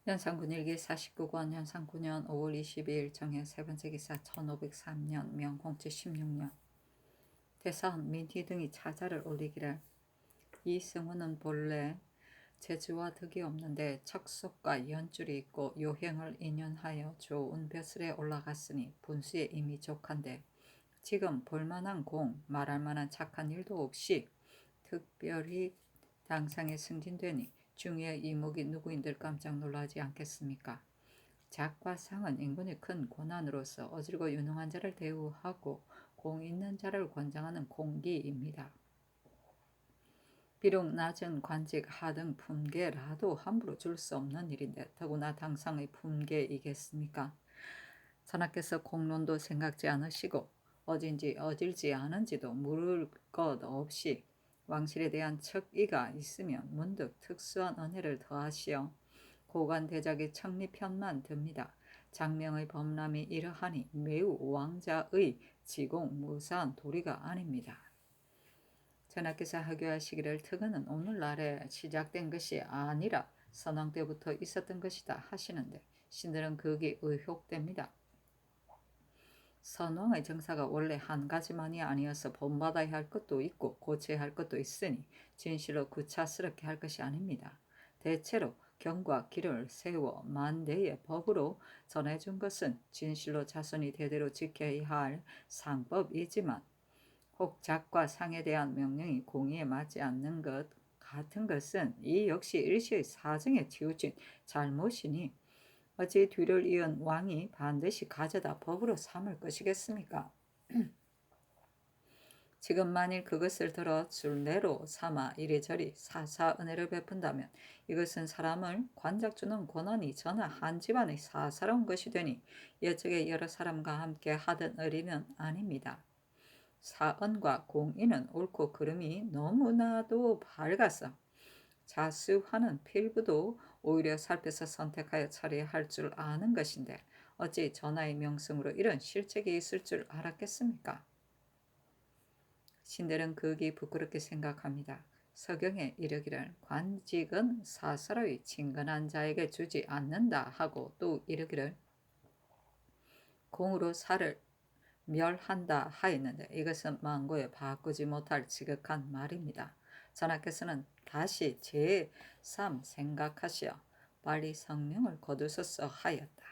연산군 일기 49권 연산 9년 5월 22일 정해 세 번째 기사 1503년 명공치 16년 대사헌 민희 등이 차자를 올리기를 이승훈은 본래 재주와 덕이 없는데 척속과 연줄이 있고 요행을 인연하여 좋은 벼슬에 올라갔으니 분수에 이미 족한데 지금 볼만한 공 말할 만한 착한 일도 없이 특별히 당상에 승진되니 중의 이목이 누구인들 깜짝 놀라지 않겠습니까? 작과 상은 인군의 큰 고난으로서 어질고 유능한 자를 대우하고 공 있는 자를 권장하는 공기입니다. 비록 낮은 관직 하등 품계라도 함부로 줄 수 없는 일인데 더구나 당상의 품계이겠습니까? 전하께서 공론도 생각지 않으시고 어진지 어질지 않은지도 물을 것 없이 왕실에 대한 척의가 있으면 문득 특수한 은혜를 더하시어 고관대작의 청리편만 듭니다. 장명의 범람이 이러하니 매우 왕자의 지공무사한 도리가 아닙니다. 전하께서 하교하시기를 특은은 오늘날에 시작된 것이 아니라 선왕 때부터 있었던 것이다 하시는데 신들은 그게 의혹됩니다. 선왕의 정사가 원래 한 가지만이 아니어서 본받아야 할 것도 있고 고쳐야 할 것도 있으니 진실로 구차스럽게 할 것이 아닙니다. 대체로 경과 길을 세워 만대의 법으로 전해준 것은 진실로 자손이 대대로 지켜야 할 상법이지만 혹 작과 상에 대한 명령이 공의에 맞지 않는 것 같은 것은 이 역시 일시의 사정에 치우친 잘못이니 어찌 뒤를 이은 왕이 반드시 가져다 법으로 삼을 것이겠습니까? 지금 만일 그것을 들어 줄례로 삼아 이리저리 사사 은혜를 베푼다면 이것은 사람을 관작 주는 권한이 전하 한 집안의 사사로운 것이 되니 여쪽에 여러 사람과 함께 하던 의리는 아닙니다. 사언과 공의는 옳고 그름이 너무나도 밝아서 자수하는 필부도 오히려 살펴서 선택하여 처리할 줄 아는 것인데 어찌 전하의 명성으로 이런 실책이 있을 줄 알았겠습니까? 신들은 극이 부끄럽게 생각합니다. 서경에 이르기를 관직은 사사로이 친근한 자에게 주지 않는다 하고 또 이르기를 공으로 살을 멸한다 하였는데 이것은 망고에 바꾸지 못할 지극한 말입니다. 전하께서는 다시 제3 생각하시어 빨리 성명을 거두소서 하였다.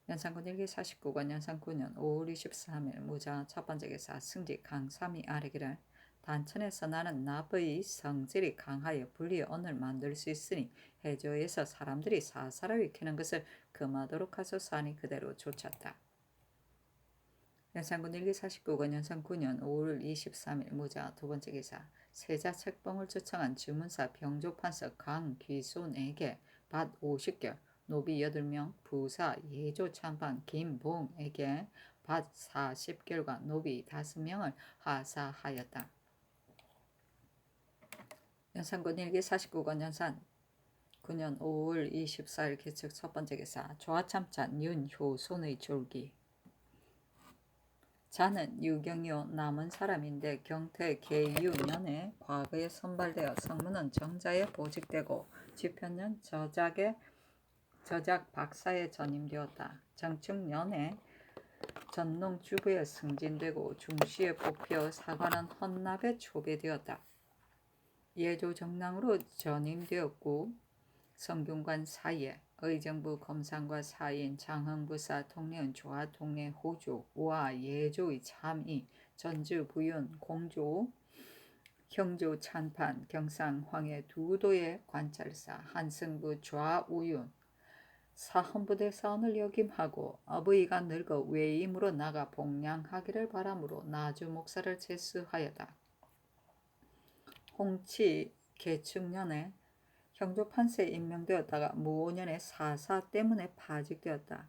연산군 일기 49권 연산 9년 5월 23일 무자 첫 번째 기사 승지 강삼이 아뢰기를 단천에서 나는 나의 성질이 강하여 불리의 언을 만들 수 있으니 해조에서 사람들이 사사로이 캐는 것을 금하도록 하소서 하니 그대로 쫓았다. 연산군 일기 49권 연산 9년 5월 23일 무자 두 번째 기사 세자 책봉을 초청한 주문사 병조판서 강귀손에게 밭 50결 노비 8명 부사 예조 참판 김봉에게 밭 40결과 노비 5명을 하사하였다. 연산군 일기 49권 연산 9년 5월 24일 개측 첫 번째 기사 조화참찬 윤효손의 졸기 자는 유경요 남은 사람인데 경태 계유년에 과거에 선발되어 성문은 정자에 보직되고 지편년 저작 박사에 전임되었다. 정축년에 전농주부에 승진되고 중시에 뽑혀 사관은 헌납에 초배되었다. 예조정랑으로 전임되었고 성균관 사이에 의정부 검상과 사이인 장흥부사 통례은 조화 통례 호조 우와 예조의 참의 전주 부윤 공조 형조 찬판 경상 황해 두도의 관찰사 한승부 좌우윤 사헌부대 사원을 역임하고 어부이가 늙어 외임으로 나가 복량하기를 바라므로 나주 목사를 제수하였다. 홍치 개축년에 형조판세에 임명되었다가 무오년에 사사 때문에 파직되었다.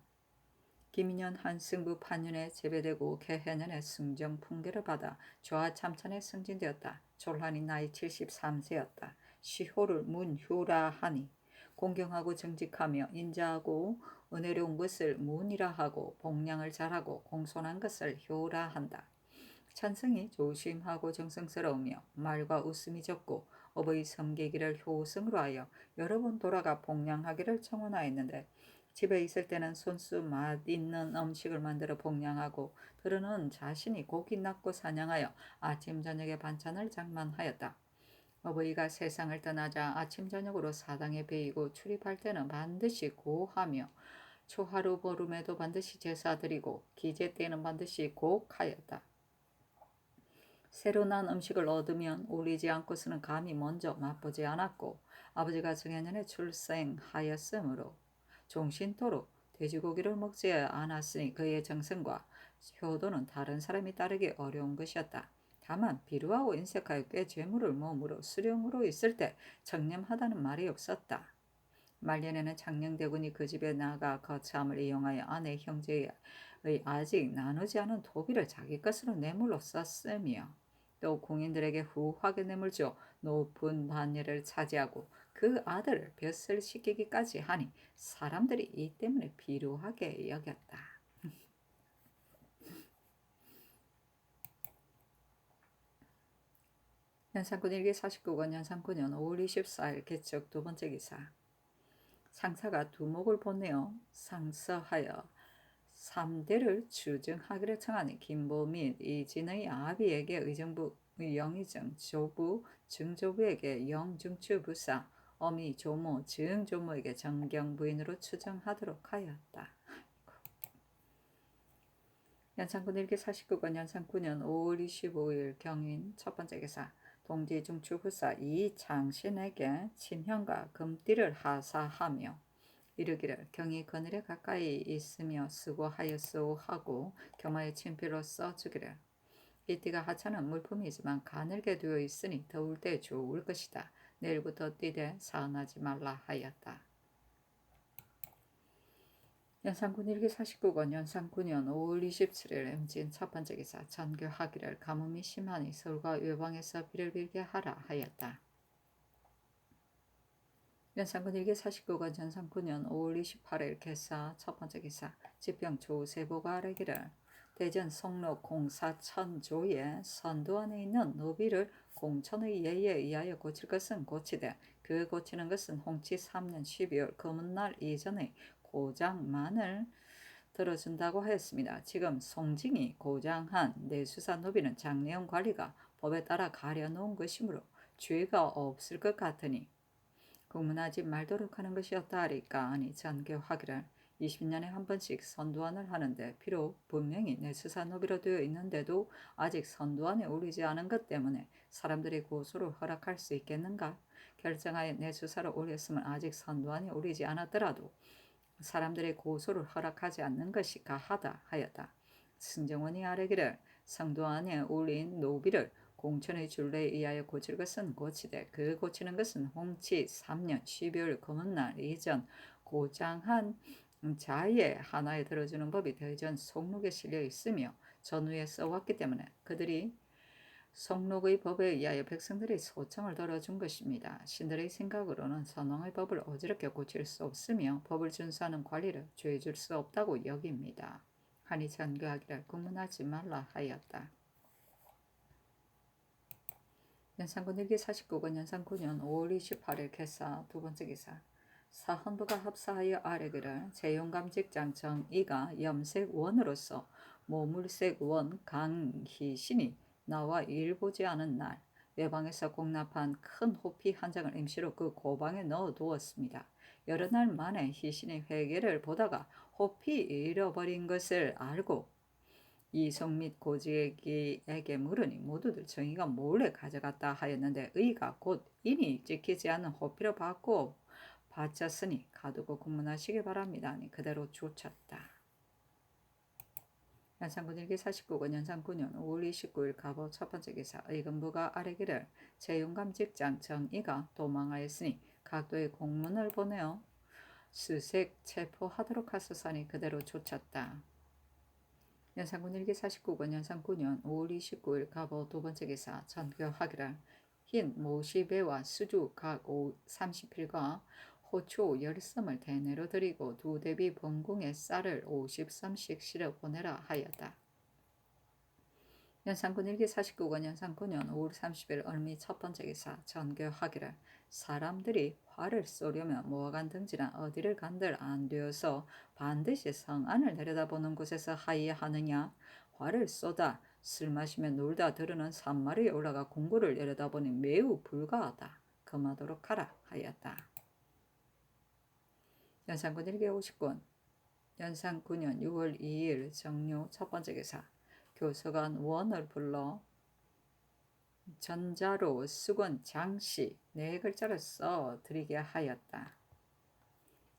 김인년 한승부 판윤에 제배되고 개해년에 승정풍계를 받아 조하참찬에 승진되었다. 졸한이 나이 73세였다. 시호를 문효라 하니 공경하고 정직하며 인자하고 은혜로운 것을 문이라 하고 복량을 잘하고 공손한 것을 효라 한다. 찬성이 조심하고 정성스러우며 말과 웃음이 적고 허브의 섬기기를 효승으로 하여 여러 번 돌아가 복량하기를 청원하였는데 집에 있을 때는 손수 맛있는 음식을 만들어 복량하고 들어는 자신이 고기 낚고 사냥하여 아침 저녁에 반찬을 장만하였다. 어버이가 세상을 떠나자 아침 저녁으로 사당에 베이고 출입할 때는 반드시 고하며 초하루 보름에도 반드시 제사드리고 기제 때는 반드시 곡하였다. 새로 난 음식을 얻으면 올리지 않고서는 감히 먼저 맛보지 않았고 아버지가 정해년에 출생하였으므로 종신토록 돼지고기를 먹지 않았으니 그의 정성과 효도는 다른 사람이 따르기 어려운 것이었다. 다만 비루하고 인색하여 꽤 재물을 모으므로 수령으로 있을 때 청렴하다는 말이 없었다. 말년에는 장령대군이 그 집에 나가 거참을 이용하여 아내 형제의 아직 나누지 않은 토비를 자기 것으로 뇌물로 썼으며 또 공인들에게 후하게 뇌물 줘 높은 반열을 차지하고 그 아들을 벼슬 시키기까지 하니 사람들이 이 때문에 비루하게 여겼다. 연산군 일기 49권 연산군년 5월 24일 개척 두 번째 기사. 상사가 두목을 보내어 상서하여 3대를 추증하기를 청하니 김보 및 이진의 아비에게 의정부 영의정 조부 증조부에게 영중추 부사 어미 조모 증조모에게 정경부인으로 추정하도록 하였다. 연산군 일기 49권 연산군년 5월 25일 경인 첫 번째 기사. 동지 중추부사 이장신에게 친형과 금띠를 하사하며 이르기를 경이 그늘에 가까이 있으며 수고하였소 하고 경마의 친필로 써주기를 이 띠가 하찮은 물품이지만 가늘게 되어 있으니 더울 때 좋을 것이다. 내일부터 띠되 사은하지 말라 하였다. 연산군 일기 49권 연산군년 5월 27일 임진 첫 번째 기사. 전교하기를 가뭄이 심하니 서울과 외방에서 비를 빌게 하라 하였다. 연산군 일기 49권 연산군년 5월 28일 개사 첫 번째 기사. 지평 조세보가 아뢰기를 대전 송로 공사천조에 선도 안에 있는 노비를 공천의 예에 의하여 고칠 것은 고치되 그 고치는 것은 홍치 3년 12월 금은날 이전에 고장만을 들어준다고 하였습니다. 지금 송징이 고장한 내수사 노비는 장례원 관리가 법에 따라 가려놓은 것이므로 죄가 없을 것 같으니 공문하지 말도록 하는 것이었다 하리까 아니 전교하기를 20년에 한 번씩 선두안을 하는데 비록 분명히 내수사 노비로 되어 있는데도 아직 선두안에 오르지 않은 것 때문에 사람들이 고소를 허락할 수 있겠는가? 결정하여 내수사로 올렸으면 아직 선두안에 오르지 않았더라도 사람들의 고소를 허락하지 않는 것이 가하다 하였다. 승정원이 아뢰기를 성도안에 올린 노비를 공천의 준례에 의하여 고칠 것은 고치되 그 고치는 것은 홍치 3년 12월 금은날 이전 고장한 자의 하나에 들어주는 법이 대전 속록에 실려 있으며 전후에 써왔기 때문에 그들이 성록의 법에 의하여 백성들의 소청을 들어준 것입니다. 신들의 생각으로는 선왕의 법을 어지럽게 고칠 수 없으며 법을 준수하는 관리를 죄줄 수 없다고 여깁니다. 하니 전교하기를 국문하지 말라 하였다. 연산군 일기 49권 연산군년 5월 28일 개사 두 번째 기사. 사헌부가 합사하여 아뢰기를 재용감직장 정이가 염색원으로서 모물색원 강희신이 나와 일보지 않은 날 외방에서 공납한 큰 호피 한 장을 임시로 그 고방에 넣어 두었습니다. 여러 날 만에 희신이 회개를 보다가 호피 잃어버린 것을 알고 이성 및 고지에게 물으니 모두들 정의가 몰래 가져갔다 하였는데 의가 곧 인이 찍히지 않는 호피로 바쳤으니 가두고 국문하시기 바랍니다. 아니 그대로 쫓았다. 연산군 일기 49권 연산군년 5월 29일 갑오 첫 번째 기사. 의금부가 아뢰기를 재용감 직장 정이가 도망하였으니 각도의 공문을 보내어 수색 체포하도록 하소서니 그대로 쫓았다. 연산군 일기 49권 연산군년 5월 29일 갑오 두 번째 기사. 전교하기를 흰 모시배와 수주 각 30필과 호초 10섬을 대내로 드리고 두 대비 번궁에 쌀을 50섬씩 실어 보내라 하였다. 연산군 1기 49권 연산 9년 5월 30일 을미 첫 번째 기사 전교하기를 사람들이 활을 쏘려면 뭐간 등지나 어디를 간들 안 되어서 반드시 성안을 내려다보는 곳에서 하이야 하느냐. 활을 쏘다 술 마시며 놀다 들으는 산마루에 올라가 공구를 내려다보니 매우 불가하다. 금하도록 하라 하였다. 연산군 1기 50권 연산 9년 6월 2일 정료 첫 번째 기사 교서관 원을 불러 전자로 수건 장씨 네 글자를 써 드리게 하였다.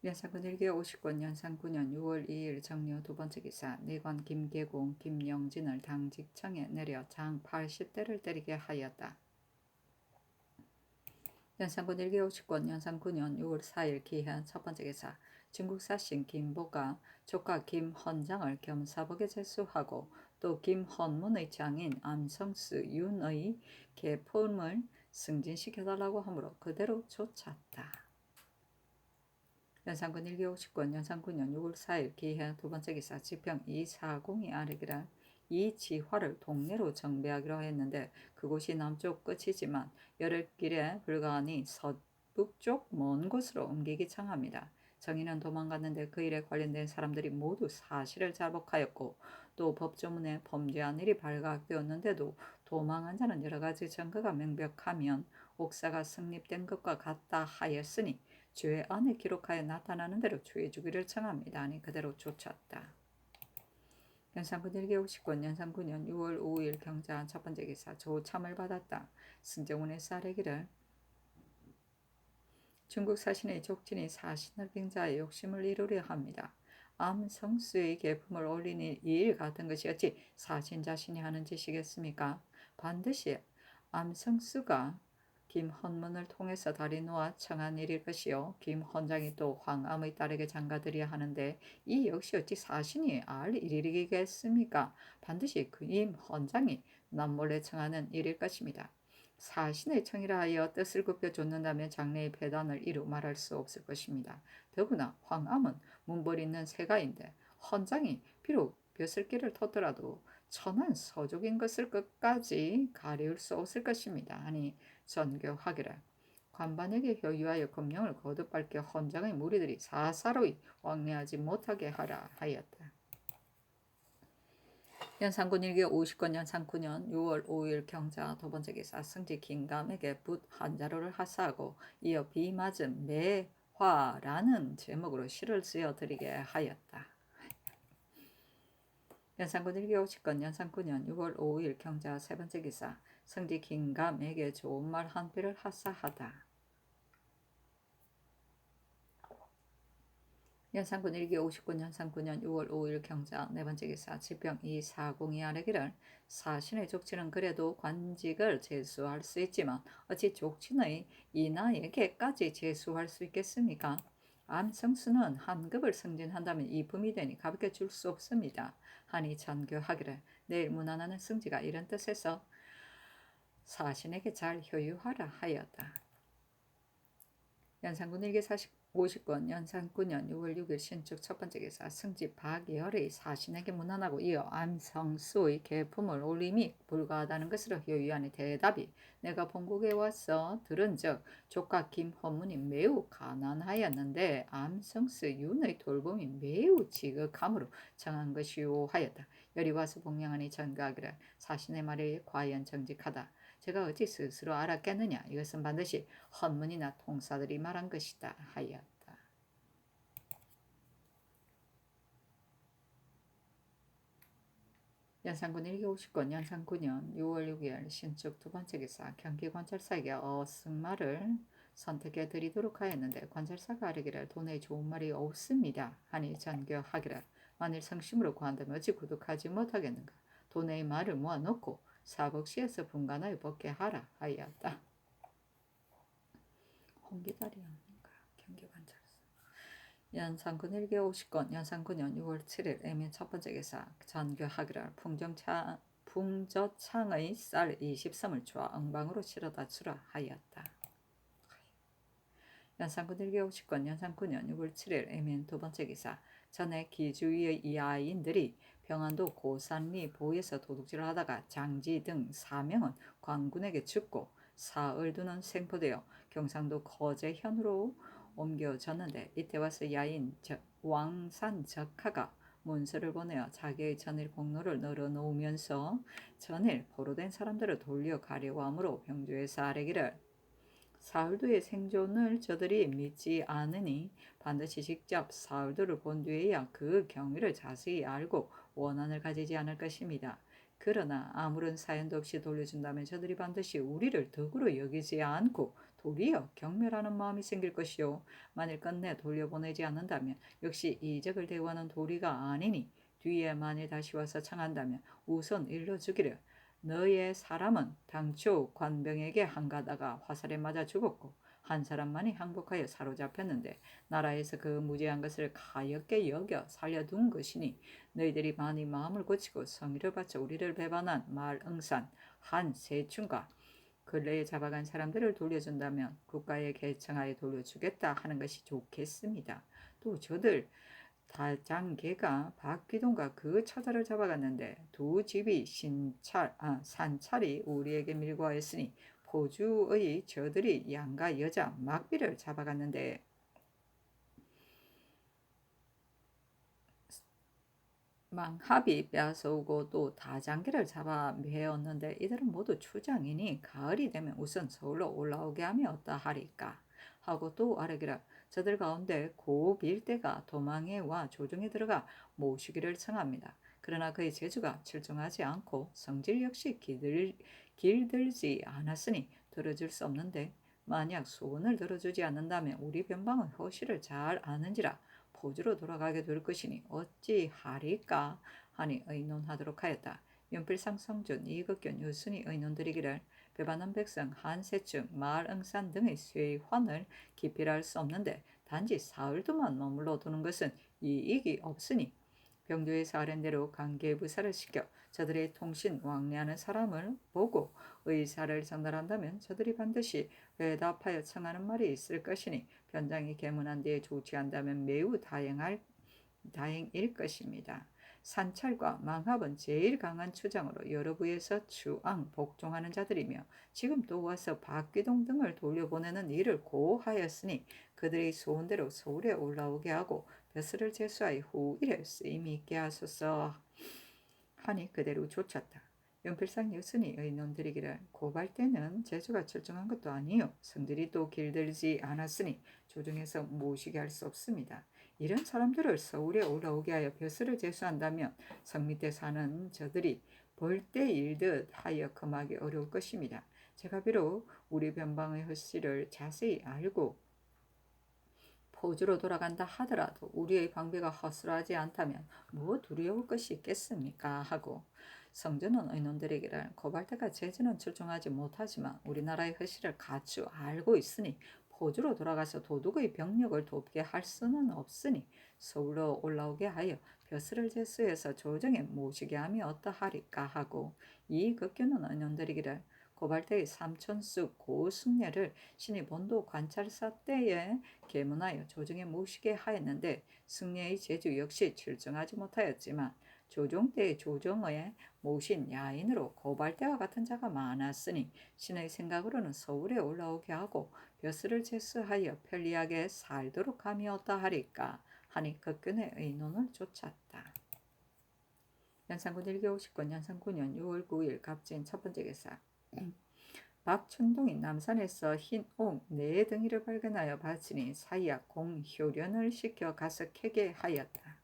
연산군 1기 50권 연산 9년 6월 2일 정료 두 번째 기사 내관 김계공 김영진을 당직청에 내려 장 80대를 때리게 하였다. 연산군 1기 50권 연산 9년 6월 4일 기한 첫 번째 기사 중국 사신 김보가 조카 김헌장을 겸사복에 제수하고 또 김헌문의 장인 암성수 윤의 계품을 승진시켜달라고 하므로 그대로 쫓았다. 연산군 1기 50권 연산 9년 6월 4일 기해 두 번째 기사 지평 240이 아래기라 이지화를 동네로 정배하기로 했는데 그곳이 남쪽 끝이지만 열흘길에 불가하니 서북쪽 먼 곳으로 옮기기 청합니다. 정의는 도망갔는데 그 일에 관련된 사람들이 모두 사실을 자복하였고 또 법조문에 범죄한 일이 발각되었는데도 도망한 자는 여러 가지 증거가 명백하면 옥사가 성립된 것과 같다 하였으니 죄 안에 기록하여 나타나는 대로 죄 주기를 청합니다. 아니 그대로 쫓았다. 연산군 1기 50권 연산 9년 6월 5일 경자한 첫 번째 기사 조참을 받았다. 승정원의 쌀에기를 중국 사신의 족진이 사신을 빙자해 욕심을 이루려 합니다. 암성수의 계품을 올리니 이 일 같은 것이 어찌 사신 자신이 하는 짓이겠습니까? 반드시 암성수가 김헌문을 통해서 다리 놓아 청한 일일 것이요 김헌장이 또 황암의 딸에게 장가들여야 하는데 이 역시 어찌 사신이 알 일이겠습니까? 반드시 그 김헌장이 남몰래 청하는 일일 것입니다. 사신의 청이라 하여 뜻을 굽혀 줬는다면 장래의 배단을 이루 말할 수 없을 것입니다. 더구나 황암은 문벌 있는 새가인데 헌장이 비록 벼슬길을 터더라도 천한 서족인 것을 끝까지 가리울 수 없을 것입니다. 아니 전교하기를 관반에게 효유하여 금령을 거듭밟게 헌장의 무리들이 사사로이 왕래하지 못하게 하라 하였다. 연산군 1기 50권 연산 9년 6월 5일 경자 두 번째 기사 승지 긴감에게 붓 한 자루를 하사하고 이어 비 맞은 매화라는 제목으로 시를 쓰여 드리게 하였다. 연산군 1기 50권 연산 9년 6월 5일 경자 세 번째 기사 승지 긴감에게 좋은 말 한 필을 하사하다. 연산군 1기 50권 연산 9년 6월 5일 경자 네 번째 기사 지평 240이 아래기를 사신의 족치는 그래도 관직을 제수할 수 있지만 어찌 족친의 인하에게까지 제수할 수 있겠습니까? 암성수는 한 급을 승진한다면 이품이 되니 가볍게 줄 수 없습니다. 하니 전교하기를 내일 문안하는 승지가 이런 뜻에서 사신에게 잘 효유하라 하였다. 연산군 1기 50권 연산 9년 6월 6일 신축 첫 번째 기사 승지 박열의 사신에게 문안하고 이어 암성수의 계품을 올림이 불가하다는 것으로 효유하니 대답이 내가 본국에 와서 들은즉 조카 김헌문이 매우 가난하였는데 암성수 윤의 돌봄이 매우 지극함으로 정한 것이오 하였다. 열이 와서 복명하니 전가하기를 사신의 말이 과연 정직하다. 제가 어찌 스스로 알았겠느냐. 이것은 반드시 헌문이나 통사들이 말한 것이다 하였다. 연산군 1기 50권 연산 9년 6월 6일 신축 두 번째 기사 경기관찰사에게 어승말을 선택해 드리도록 하였는데 관찰사가 아뢰기를 돈에 좋은 말이 없습니다. 하니 전교하기를 만일 성심으로 구한다면 어찌 구독하지 못하겠는가. 돈의 말을 모아놓고 사복시에서 분간하여 벗게 하라 하였다. 홍기다리 아닌가 경기관찰사 연산군 1기 50권 연산 9년 6월 7일 애민 첫 번째 기사 전교하기를 풍저창의 쌀 20섬을 주어 엉방으로 실어다 주라 하였다. 연산군 1기 50권 연산 9년 6월 7일 애민 두 번째 기사 전에 기주위의 이하인들이 평안도 고산리 보에서 도둑질을 하다가 장지 등 4명은 관군에게 죽고 사흘 두는 생포되어 경상도 거제현으로 옮겨졌는데, 이때 와서 야인 왕산 적하가 문서를 보내어 자기의 전일 공로를 널어놓으면서 전일 포로된 사람들을 돌려가려고 하므로 병조에서 아뢰기를, 사흘도의 생존을 저들이 믿지 않으니 반드시 직접 사흘도를 본 뒤에야 그 경위를 자세히 알고 원한을 가지지 않을 것입니다. 그러나 아무런 사연도 없이 돌려준다면 저들이 반드시 우리를 덕으로 여기지 않고 도리어 경멸하는 마음이 생길 것이요, 만일 끝내 돌려보내지 않는다면 역시 이적을 대우하는 도리가 아니니 뒤에 만일 다시 와서 청한다면 우선 일러주기를, 너의 사람은 당초 관병에게 항가다가 화살에 맞아 죽었고 한 사람만이 항복하여 사로잡혔는데 나라에서 그 무죄한 것을 가엾게 여겨 살려둔 것이니, 너희들이 많이 마음을 고치고 성의를 바쳐 우리를 배반한 말응산 한 세춘과 근래에 잡아간 사람들을 돌려준다면 국가에 개청하여 돌려주겠다 하는 것이 좋겠습니다. 또 저들 다장계가 박귀동과 그 처자를 잡아갔는데 두 집이 산찰이 우리에게 밀고 하였으니 포주의 저들이 양가 여자 막비를 잡아갔는데 망합이 빼앗아오고 또 다장계를 잡아 매었는데, 이들은 모두 추장이니 가을이 되면 우선 서울로 올라오게 하면 어떠하리까 하고 또 아뢰기를, 저들 가운데 고 빌대가 도망에 와 조정에 들어가 모시기를 청합니다. 그러나 그의 재주가 출중하지 않고 성질 역시 길들지 않았으니 들어줄 수 없는데, 만약 소원을 들어주지 않는다면 우리 변방의 허실을 잘 아는지라 포주로 돌아가게 될 것이니 어찌하리까 하니 의논하도록 하였다. 연필상 성준 이극견 유순이 의논드리기를, 배반한 백성 한세층 말응산 등의 쇠환을 기필할 수 없는데 단지 사흘 동안 머물러 두는 것은 이익이 없으니 병조에서 아랜대로 관계부사를 시켜 저들의 통신 왕래하는 사람을 보고 의사를 전달한다면 저들이 반드시 회답하여 청하는 말이 있을 것이니 변장이 개문한 뒤에 조치한다면 매우 다행일 것입니다. 산찰과 망합은 제일 강한 추장으로 여러 부에서 추앙, 복종하는 자들이며 지금 또 와서 박귀동 등을 돌려보내는 일을 고하였으니 그들의 소원대로 서울에 올라오게 하고 벼슬을 제수하여 후일에 쓰임이 있게 하소서 하니 그대로 좇았다. 연필상 여순이 의논드리기를, 고발 때는 재주가 출중한 것도 아니요 성질이 또 길들지 않았으니 조정해서 모시게 할 수 없습니다. 이런 사람들을 서울에 올라오게 하여 벼슬을 제수한다면 성 밑에 사는 저들이 벌떼 일듯 하여 금하기 어려울 것입니다. 제가 비록 우리 변방의 허씨를 자세히 알고 포주로 돌아간다 하더라도 우리의 방비가 허술하지 않다면 뭐 두려울 것이 있겠습니까 하고, 성전은 의논드리기를, 고발대가 재주는 출중하지 못하지만 우리나라의 허실을 가추 알고 있으니 포주로 돌아가서 도둑의 병력을 돕게 할 수는 없으니 서울로 올라오게 하여 벼슬을 제수해서 조정에 모시게 하면 어떠하리까 하고, 이 극규는 의논드리기를, 고발대의 삼촌쑥 고승례를 신이 본도 관찰사 때에 계문하여 조정에 모시게 하였는데 승례의 재주 역시 출중하지 못하였지만 조정 때의 조정에 모신 야인으로 고발대와 같은 자가 많았으니 신의 생각으로는 서울에 올라오게 하고 벼슬을 제수하여 편리하게 살도록 하며 어떠하리까 하니 극근의 의논을 좇았다. 연산군 1기 50권 연산 9년 6월 9일 갑진 첫 번째 기사. 박춘동이 남산에서 흰옥 4덩이를 발견하여 바치니 사이야 공효련을 시켜 가서 캐게 하였다.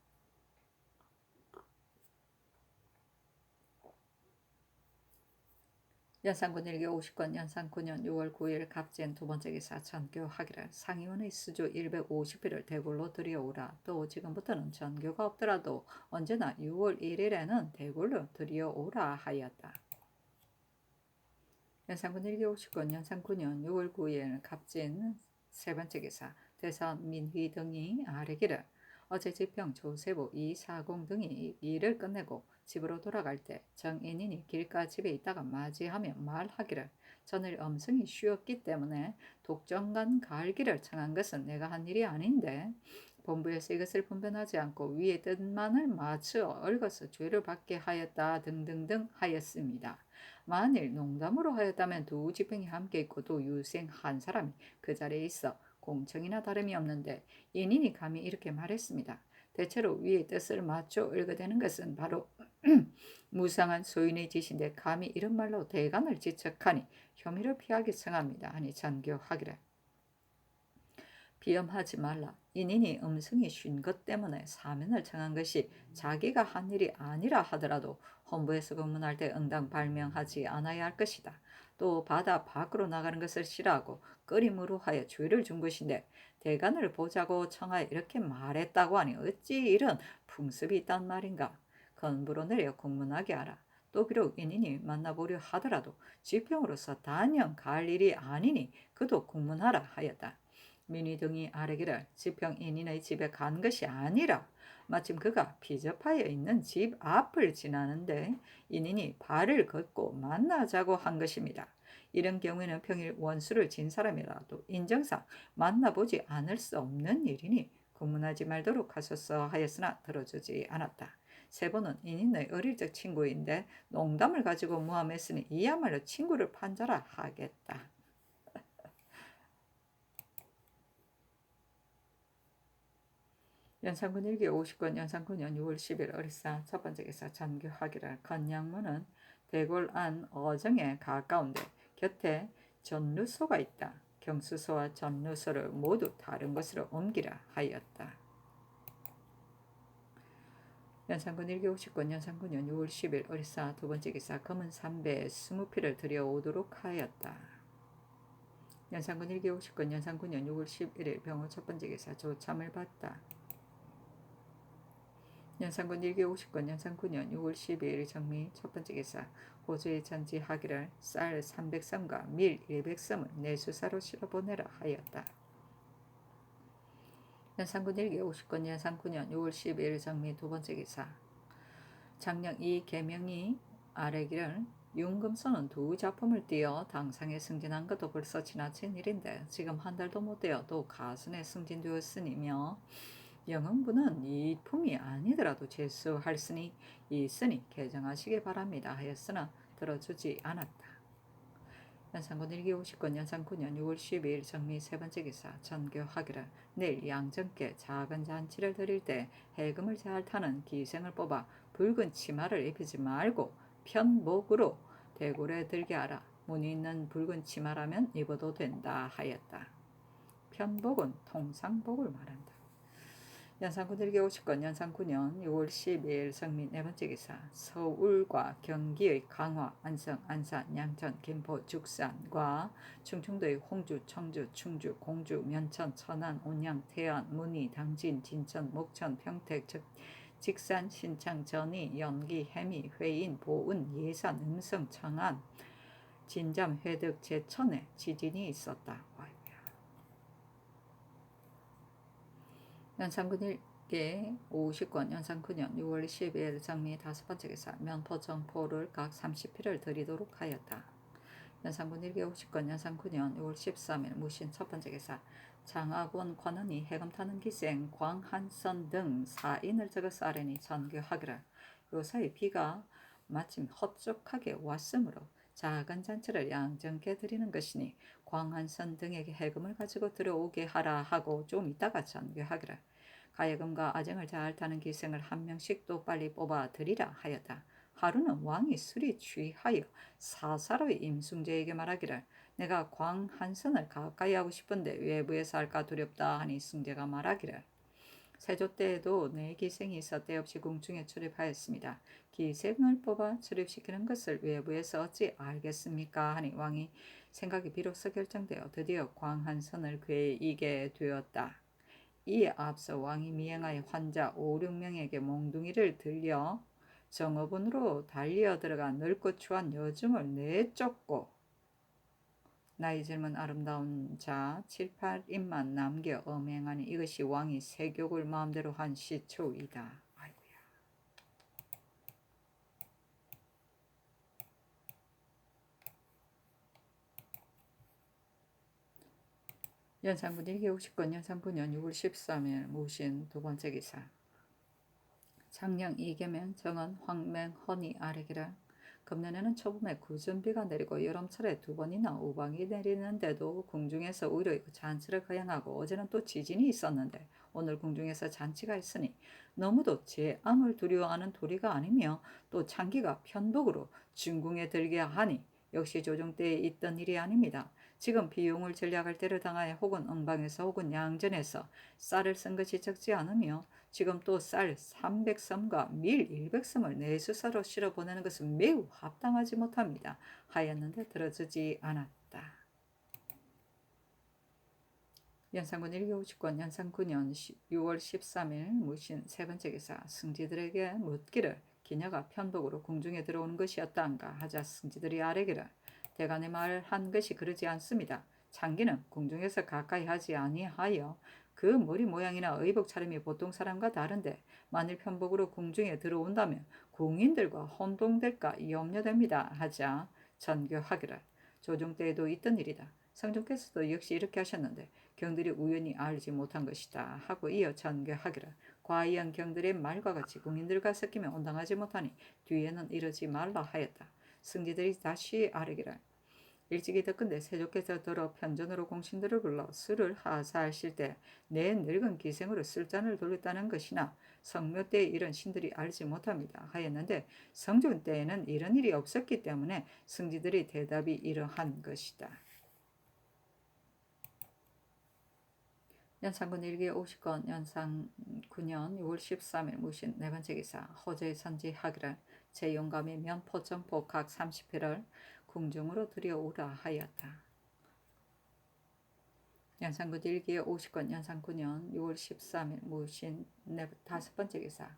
연산군 1기 50권 연산 9년 6월 9일 갑진 두 번째 기사. 전교하기를, 상의원의 수주 150회를 대궐로 들여오라. 또 지금부터는 전교가 없더라도 언제나 6월 1일에는 대궐로 들여오라 하였다. 연산군 1기 50권 연산 9년 6월 9일 갑진 세 번째 기사. 대선 민휘 등이 아뢰기를, 어제 지평 조세보 이사공 등이 일을 끝내고 집으로 돌아갈 때 정인인이 길가 집에 있다가 맞이하며 말하기를, 전일 엄승이 쉬었기 때문에 독정간 갈기를 청한 것은 내가 한 일이 아닌데 본부에서 이것을 분별하지 않고 위의 뜻만을 맞추어 얽어서 죄를 받게 하였다 등등등 하였습니다. 만일 농담으로 하였다면 두 지평이 함께 있고 또 유생 한 사람이 그 자리에 있어 공청이나 다름이 없는데 인인이 감히 이렇게 말했습니다. 대체로 위의 뜻을 맞춰 얽어대는 것은 바로 무상한 소인의 짓인데 감히 이런 말로 대간을 지척하니 혐의를 피하기 청합니다. 하니 전교하기를 비염하지 말라. 인인이 음성이 쉰 것 때문에 사면을 청한 것이 자기가 한 일이 아니라 하더라도 헌부에서 근무할 때 응당 발명하지 않아야 할 것이다. 또 바다 밖으로 나가는 것을 싫어하고 끓임으로 하여 죄를 준 것인데 대간을 보자고 청하여 이렇게 말했다고 하니 어찌 이런 풍습이 있단 말인가. 건부로 내려 공문하게 하라. 또 비록 인인이 만나보려 하더라도 지평으로서 단연 갈 일이 아니니 그도 공문하라 하였다. 민희 등이 아뢰기를 지평인인의 집에 간 것이 아니라 마침 그가 피접하여 있는 집 앞을 지나는데 인인이 발을 걷고 만나자고 한 것입니다. 이런 경우에는 평일 원수를 진 사람이라도 인정상 만나보지 않을 수 없는 일이니 공문하지 말도록 하소서 하였으나 들어주지 않았다. 세보는 인인의 어릴 적 친구인데 농담을 가지고 무함했으니 이야말로 친구를 판자라 하겠다. 연산군 일기 50권 연산 9년 6월 10일 어리사 첫 번째 기사 전교하기를 건양문은 대골 안 어정에 가까운데 곁에 전루소가 있다. 경수소와 전루소를 모두 다른 곳으로 옮기라 하였다. 연산군 일기 50권 연산 9년 6월 10일 어리사 두 번째 기사 검은 삼배에 20피를 들여오도록 하였다. 연산군 일기 50권 연산 9년 6월 11일 병호 첫 번째 기사 조참을 받다. 연산군 일기 50권 연산 9년 6월 12일 정미 첫 번째 기사 호주에 전지하기를 쌀 300섬과 밀 100섬을 내수사로 실어보내라 하였다. 연산군 일기 50권 연산 9년 6월 12일 정미 두 번째 기사 장령 이 계명이 아뢰기를 윤금소는 두 작품을 띄어 당상에 승진한 것도 벌써 지나친 일인데 지금 한 달도 못 되어도 가순에 승진되었으니며 영흥부는 이 품이 아니더라도 제수할쓰니 있으니 개정하시기 바랍니다 하였으나 들어주지 않았다. 연산군 일기 50권 연산 9년 6월 12일 정미 세 번째 기사 전교하기를 내일 양정께 작은 잔치를 드릴 때 해금을 잘 타는 기생을 뽑아 붉은 치마를 입히지 말고 편복으로 대궐에 들게 하라. 무늬 있는 붉은 치마라면 입어도 된다 하였다. 편복은 통상복을 말한다. 연산군 일기 50권 연산 9년 6월 12일 성민 네 번째 기사 서울과 경기의 강화, 안성, 안산, 양천, 김포, 죽산과 충청도의 홍주, 청주, 충주, 공주, 면천, 천안, 온양, 태안, 문의, 당진, 진천, 목천, 평택, 직산, 신창, 전이, 연기, 해미, 회인, 보은, 예산, 음성, 청안, 진잠, 회덕, 제천에 지진이 있었다. 연산군 일기 50권 연산 9년 6월 10일 정미 다섯 번째 기사 면포 정포를 각 30피를 드리도록 하였다. 연산군 일기 50권 연산 9년 6월 13일 무신 첫 번째 기사 장학원 관원이 해금 타는 기생 광한선 등 4인을 적어서 아뢰니 전교하기를 요사이 비가 마침 헛족하게 왔으므로 작은 잔치를 양정께 드리는 것이니 광한선 등에게 해금을 가지고 들어오게 하라 하고 좀 이따가 전교하기를 가야금과 아정을 잘 타는 기생을 한 명씩 또 빨리 뽑아 드리라 하였다. 하루는 왕이 술이 취하여 사사로이 임승재에게 말하기를 내가 광한선을 가까이 하고 싶은데 외부에서 할까 두렵다 하니 승재가 말하기를 세조 때에도 내 기생이 있어 때없이 궁중에 출입하였습니다. 기생을 뽑아 출입시키는 것을 외부에서 어찌 알겠습니까? 하니 왕이 생각이 비로소 결정되어 드디어 광한선을 그에 이게 되었다. 이에 앞서 왕이 미행하여 환자 5, 6명에게 몽둥이를 들려 정업원으로 달려 들어가 늙고 추한 여중을 내쫓고 나이 젊은 아름다운 자 7, 8인만 남겨 엄행하니 이것이 왕이 세욕을 마음대로 한 시초이다. 아이고야. 연산군 1기 59년 연산 9년 6월 13일 무신 두 번째 기사. 장령 이계명 정은 황맹 허니 아래기라. 금년에는 초봄에 구준비가 내리고 여름철에 두 번이나 우박이 내리는데도 궁중에서 오히려 잔치를 거행하고 어제는 또 지진이 있었는데 오늘 궁중에서 잔치가 있으니 너무도 재앙을 두려워하는 도리가 아니며 또 창기가 편복으로 중궁에 들게 하니 역시 조정 때에 있던 일이 아닙니다. 지금 비용을 전략할 때를 당하여 혹은 응방에서 혹은 양전에서 쌀을 쓴 것이 적지 않으며 지금 또 쌀 300섬과 밀 100섬을 내수사로 실어보내는 것은 매우 합당하지 못합니다. 하였는데 들어주지 않았다. 연산군 1기 50권 연산 9년 6월 13일 무신 세 번째 기사. 승지들에게 묻기를 기녀가 편복으로 궁중에 들어오는 것이었다는가 하자 승지들이 아뢰기를 대간의 말한 것이 그러지 않습니다. 창기는 궁중에서 가까이 하지 아니하여 그 머리 모양이나 의복 차림이 보통 사람과 다른데 만일 편복으로 궁중에 들어온다면 궁인들과 혼동될까 염려됩니다. 하자 전교하기를 조정 때에도 있던 일이다. 성종께서도 역시 이렇게 하셨는데 경들이 우연히 알지 못한 것이다 하고 이어 전개하기를 과연 경들의 말과 같이 궁인들과 섞이면 온당하지 못하니 뒤에는 이러지 말라 하였다. 승지들이 다시 아뢰기를 일찍이 듣건대 세조께서 들어 편전으로 공신들을 불러 술을 하사하실 때 내 늙은 기생으로 술잔을 돌렸다는 것이나 성묘 때의 일은 신들이 알지 못합니다 하였는데 성종 때에는 이런 일이 없었기 때문에 승지들의 대답이 이러한 것이다. 연산군 1기 50건 연산 9년 6월 13일 무신 네 번째 기사. 호재 선지하기를 제 영감이 면포 점포 각 30회를 궁중으로 들여오라 하였다. 연산군 1기 50건 연산 9년 6월 13일 무신 다섯 번째 기사.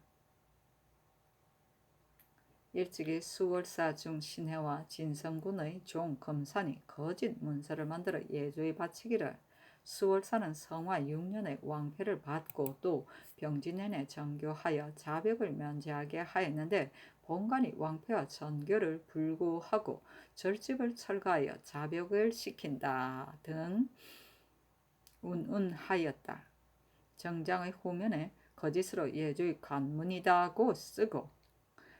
일찍이 수월사 중 신해와 진성군의 종 검산이 거짓 문서를 만들어 예조에 바치기를 수월사는 성화 6년에 왕패를 받고 또 병진년에 전교하여 자벽을 면제하게 하였는데 본관이 왕패와 전교를 불구하고 절집을 철거하여 자벽을 시킨다 등 운운하였다. 정장의 후면에 거짓으로 예조의 관문이다고 쓰고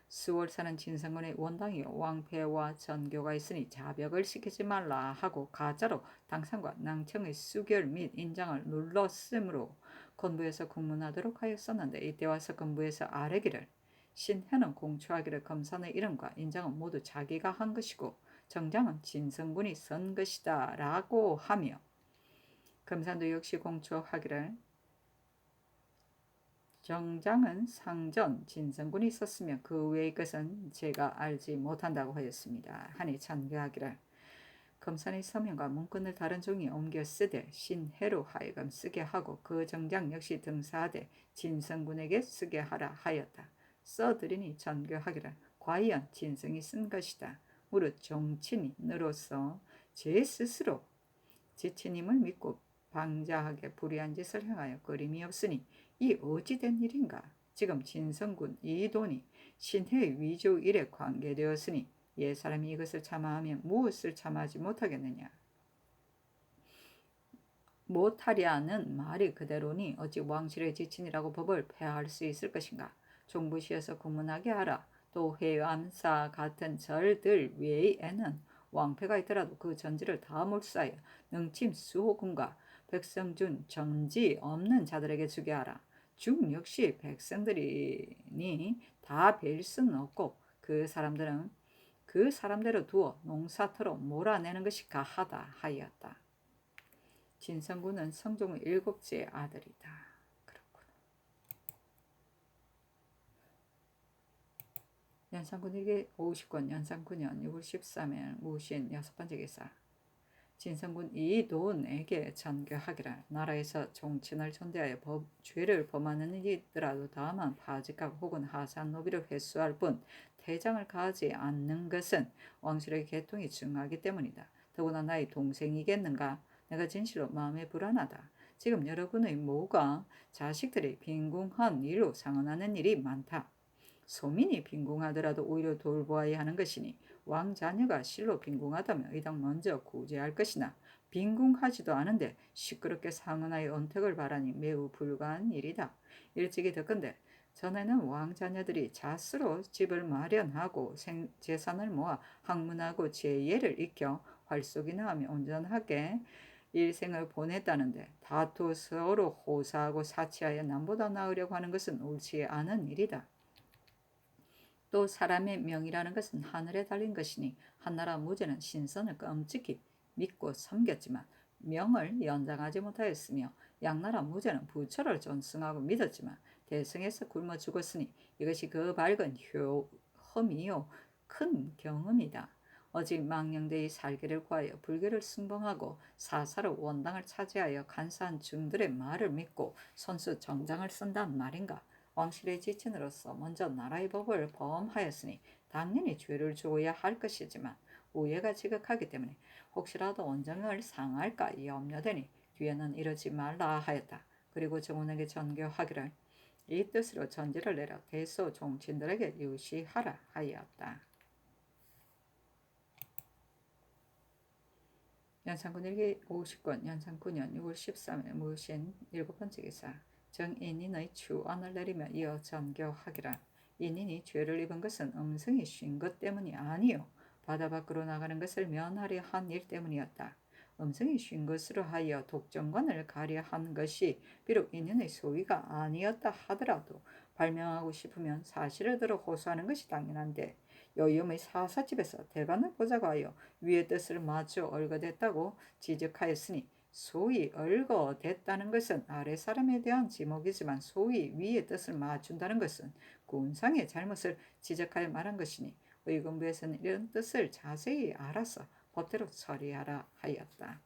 수월사는 진성군의 원당이요 왕패와 전교가 있으니 자벽을 시키지 말라 하고 가짜로 당상과 낭청의 수결 및 인장을 눌렀으므로 건부에서 국문하도록 하였었는데 이때 와서 건부에서 아뢰기를 신해는 공초하기를 검산의 이름과 인장은 모두 자기가 한 것이고 정장은 진성군이 쓴 것이다 라고 하며 검산도 역시 공초하기를 정장은 상전 진성군이 썼으며 그 외의 것은 제가 알지 못한다고 하였습니다. 하니 전교하기를 검산의 서명과 문건을 다른 종이에 옮겨 쓰되 신해로 하여금 쓰게 하고 그 정장 역시 등사하되 진성군에게 쓰게 하라 하였다. 써드리니 전교하기를 과연 진성이 쓴 것이다. 무릇 종친인으로서 제 스스로 지친임을 믿고 방자하게 불의한 짓을 행하여 거림이 없으니 이 어찌된 일인가. 지금 진성군 이돈이 신해의 위조 일에 관계되었으니 옛사람이 이것을 참아하면 무엇을 참아하지 못하겠느냐. 못하랴는 말이 그대로니 어찌 왕실의 지친이라고 법을 폐할 수 있을 것인가. 종부시에서 구문하게 하라. 또 회암사 같은 절들 외에는 왕패가 있더라도 그 전지를 다 몰수하여 능침 수호군과 백성준 정지 없는 자들에게 주게 하라. 중 역시 백성들이니 다 뵐 수는 없고 그 사람들은 그 사람대로 두어 농사터로 몰아내는 것이 가하다 하였다. 진성군은 성종의 7째 아들이다. 그렇구나. 연산군 1기 50권 연산 9년 6월 13일 무신 6번째 기사. 진성군 이돈에게 전교하기를 나라에서 종친을 존대하여 죄를 범하는 일이 있더라도 다만 파직하고 혹은 하산 노비를 회수할 뿐 퇴장을 가하지 않는 것은 왕실의 계통이 중하기 때문이다. 더구나 나의 동생이겠는가? 내가 진실로 마음에 불안하다. 지금 여러분의 모가 자식들이 빈궁한 일로 상언하는 일이 많다. 소민이 빈궁하더라도 오히려 돌보아야 하는 것이니 왕자녀가 실로 빈궁하다면 의당 먼저 구제할 것이나 빈궁하지도 않은데 시끄럽게 상언하여 은택을 바라니 매우 불가한 일이다. 일찍이 듣건대 전에는 왕자녀들이 잣으로 집을 마련하고 재산을 모아 학문하고 제예를 익혀 활속이나 하며 온전하게 일생을 보냈다는데 다투 서로 호사하고 사치하여 남보다 나으려고 하는 것은 옳지 않은 일이다. 또 사람의 명이라는 것은 하늘에 달린 것이니 한나라 무제는 신선을 끔찍히 믿고 섬겼지만 명을 연장하지 못하였으며 양나라 무제는 부처를 존숭하고 믿었지만 대승에서 굶어 죽었으니 이것이 그 밝은 흠이요 큰 경음이다. 오직 망령되이 살기를 구하여 불교를 승봉하고 사사로 원당을 차지하여 간사한 중들의 말을 믿고 손수 정장을 쓴단 말인가. 왕실의 지친으로서 먼저 나라의 법을 범하였으니 당연히 죄를 주어야 할 것이지만 우예가 지극하기 때문에 혹시라도 원정을 상할까 염려되니 뒤에는 이러지 말라 하였다. 그리고 정원에게 전교하기를 이 뜻으로 전지를 내려 대소 종친들에게 유시하라 하였다. 연산군 일기 50권 연산 9년 6월 13일 무신 7번째 기사 정인인의 추언을 내리며 이어 전교하기라. 인인이 죄를 입은 것은 음성이 쉰 것 때문이 아니요 바다 밖으로 나가는 것을 면하려 한 일 때문이었다. 음성이 쉰 것으로 하여 독정관을 가려 한 것이 비록 인인의 소위가 아니었다 하더라도 발명하고 싶으면 사실을 들어 호소하는 것이 당연한데 여염의 사사집에서 대관을 보자고 하여 위의 뜻을 마주 얽어댔다고 지적하였으니 소위 얽어댔다는 것은 아래 사람에 대한 지목이지만 소위 위의 뜻을 맞춘다는 것은 군상의 잘못을 지적하여 말한 것이니 의금부에서는 이런 뜻을 자세히 알아서 법대로 처리하라 하였다.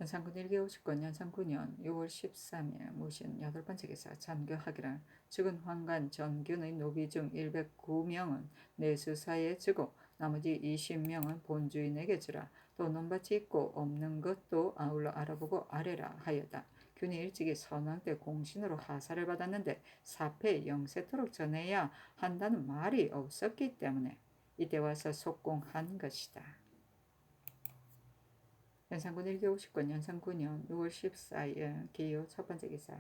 연산군 1기 50권 연산 9년 6월 13일 무신 8번째 기사 전교하기를 죽은 환관 전균의 노비 중 109명은 내수사에 주고 나머지 20명은 본주인에게 주라. 또 논밭이 있고 없는 것도 아울러 알아보고 아래라 하였다. 균이 일찍이 선왕 때 공신으로 하사를 받았는데 사패 영세토록 전해야 한다는 말이 없었기 때문에 이때 와서 속공한 것이다. 연산군 1기 50권 연산 9년 6월 14일 기호 첫번째 기사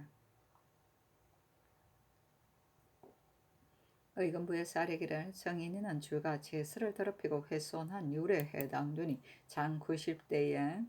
의금부에서 아뢰기를 정인이는 주가 제수를 더럽히고 훼손한 율에 해당되니 장 90대에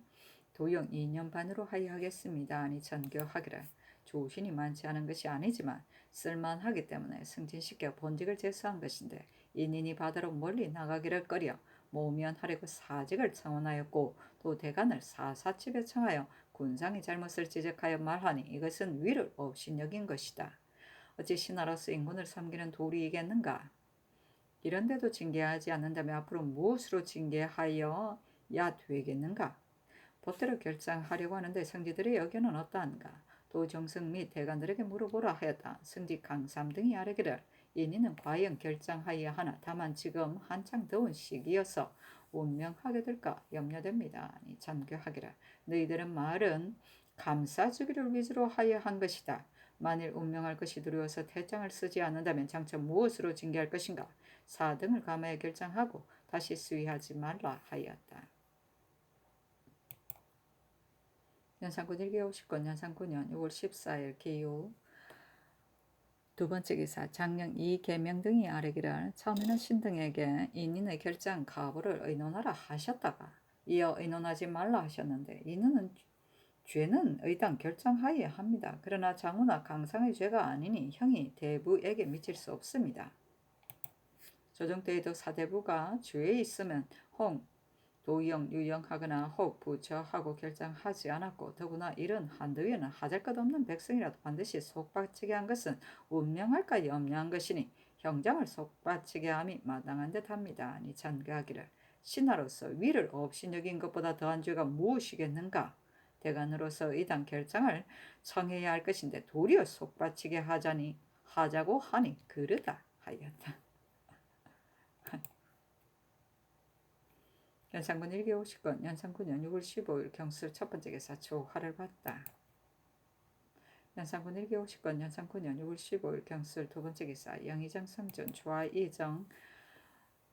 도용 2년 반으로 하여하겠습니다. 아니 전교하기를 조신이 많지 않은 것이 아니지만 쓸만하기 때문에 승진시켜 본직을 제수한 것인데 인인이 바다로 멀리 나가기를 꺼려 모면하려고 사직을 청원하였고 또 대간을 사사집에 청하여 군상의 잘못을 지적하여 말하니 이것은 위를 업신여긴 것이다. 어찌 신하로서 인군을 섬기는 도리이겠는가? 이런데도 징계하지 않는다면 앞으로 무엇으로 징계하여야 되겠는가? 법대로 결정하려고 하는데 성지들의 의견은 어떠한가? 또 정승 및 대관들에게 물어보라 하였다. 승지 강삼 등이 아뢰기를 인인은 과연 결정하여야 하나 다만 지금 한창 더운 시기여서 운명하게 될까 염려됩니다. 전교하기라 너희들은 말은 감싸주기를 위주로 하여 한 것이다. 만일 운명할 것이 두려워서 태장을 쓰지 않는다면 장차 무엇으로 징계할 것인가? 4등을 감하여 결정하고 다시 수위하지 말라 하였다. 연산군 1기 50권 연산 9년 6월 14일 기후 두번째 기사 장령 이계명 등이 아뢰기를 처음에는 신등에게 인인의 결정 가부를 의논하라 하셨다가 이어 의논하지 말라 하셨는데 인인은 죄는 의당 결정하여야 합니다. 그러나 장우나 강상의 죄가 아니니 형이 대부에게 미칠 수 없습니다. 조정 때에도 사대부가 죄에 있으면 홍 도영, 유영하거나 혹 부처하고 결정하지 않았고 더구나 이런 한도에는 하잘것없는 백성이라도 반드시 속박치게 한 것은 운명할까 염려한 것이니 형장을 속박치게 함이 마땅한 듯합니다. 아니 전교하기를 신하로서 위를 업신여긴 것보다 더한 죄가 무엇이겠는가? 대관으로서 이당 결정을 청해야 할 것인데 도리어 속박치게 하자고 하니 그르다 하였다. 연산군 1기 50권 연산 9년 6월 15일 경술 첫번째 기사 조화를 봤다. 연산군 1기 50권 연산 9년 6월 15일 경술 두번째 기사 영의정 성준 조화 이정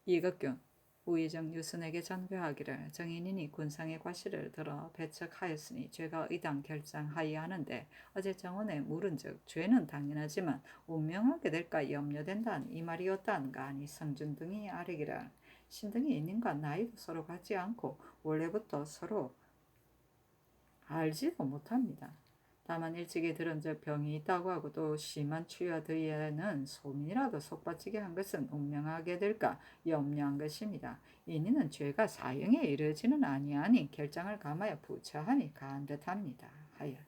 이극균 우의정 유순에게 전교하기를 정인인이 군상의 과실을 들어 배척하였으니 죄가 의당 결장하여하는데 어제 정원에 물은즉 죄는 당연하지만 운명하게 될까 염려된다는 이 말이었다는가 하니 성준 등이 아뢰기를 신등이 인인과 나이도 서로 같지 않고 원래부터 서로 알지도 못합니다. 다만 일찍이 들은 저 병이 있다고 하고 또 심한 추여 뒤에는 소민이라도 속바치게 한 것은 운명하게 될까 염려한 것입니다. 이니는 죄가 사형에 이르지는 아니하니 결장을 감하여 부처하니 가한 듯합니다. 하였다.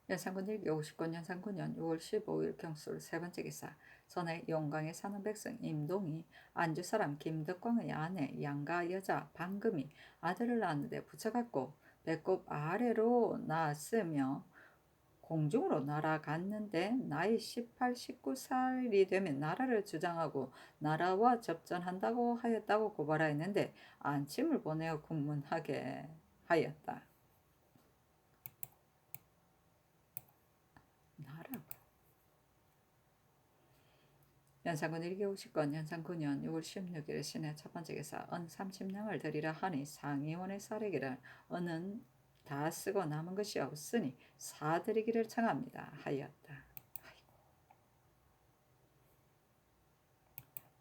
연산군 일기 59년 연산 9년 6월 15일 경술 세 번째 기사. 전에 용강에 사는 백성 임동이 안주 사람 김덕광의 아내 양가 여자 방금이 아들을 낳았는데 부처갖고 배꼽 아래로 낳았으며 공중으로 날아갔는데 나이 18, 19살이 되면 나라를 주장하고 나라와 접전한다고 하였다고 고발하였는데 안침을 보내어 국문하게 하였다. 나라고. 연산군 1기 50건 연산 9년 6월 16일 신의 첫 번째 기사 은 30냥을 드리라 하니 상의원의 사례기를 은은 다 쓰고 남은 것이 없으니 사드리기를 청합니다. 하였다.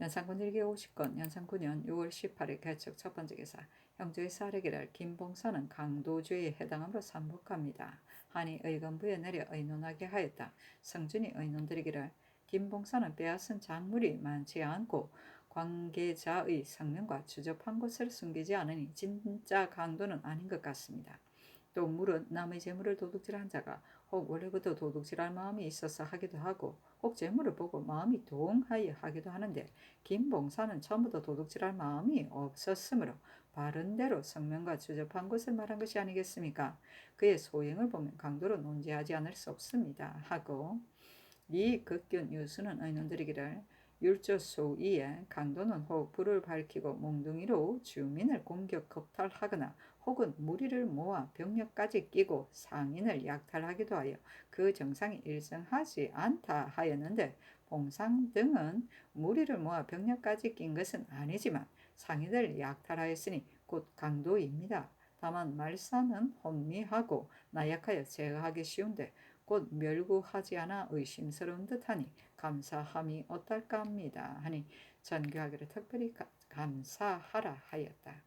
연산군 1기 50건 연산 9년 6월 18일 개척 첫 번째 기사 형조의 사례기를 김봉선은 강도죄에 해당함으로 삼복합니다. 하니 의건부에 내려 의논하게 하였다. 성준이 의논드리기를 김봉선은 빼앗은 작물이 많지 않고 관계자의 성명과 추접한 것을 숨기지 않으니 진짜 강도는 아닌 것 같습니다. 또 물은 남의 재물을 도둑질한 자가 혹 원래부터 도둑질할 마음이 있어서 하기도 하고 혹 재물을 보고 마음이 동하여 하기도 하는데 김봉사는 처음부터 도둑질할 마음이 없었으므로 바른대로 성명과 추접한 것을 말한 것이 아니겠습니까? 그의 소행을 보면 강도로 논지하지 않을 수 없습니다. 하고 이 극균 유수는 의논드리기를 율조소 이에 강도는 혹 불을 밝히고 몽둥이로 주민을 공격 겁탈하거나 혹은 무리를 모아 병력까지 끼고 상인을 약탈하기도 하여 그 정상이 일정하지 않다 하였는데 봉상 등은 무리를 모아 병력까지 낀 것은 아니지만 상인을 약탈하였으니 곧 강도입니다. 다만 말사는 혼미하고 나약하여 제어하기 쉬운데 곧 멸구하지 않아 의심스러운 듯하니 감사함이 어떨까 합니다. 하니 전교하기를 특별히 감사하라 하였다.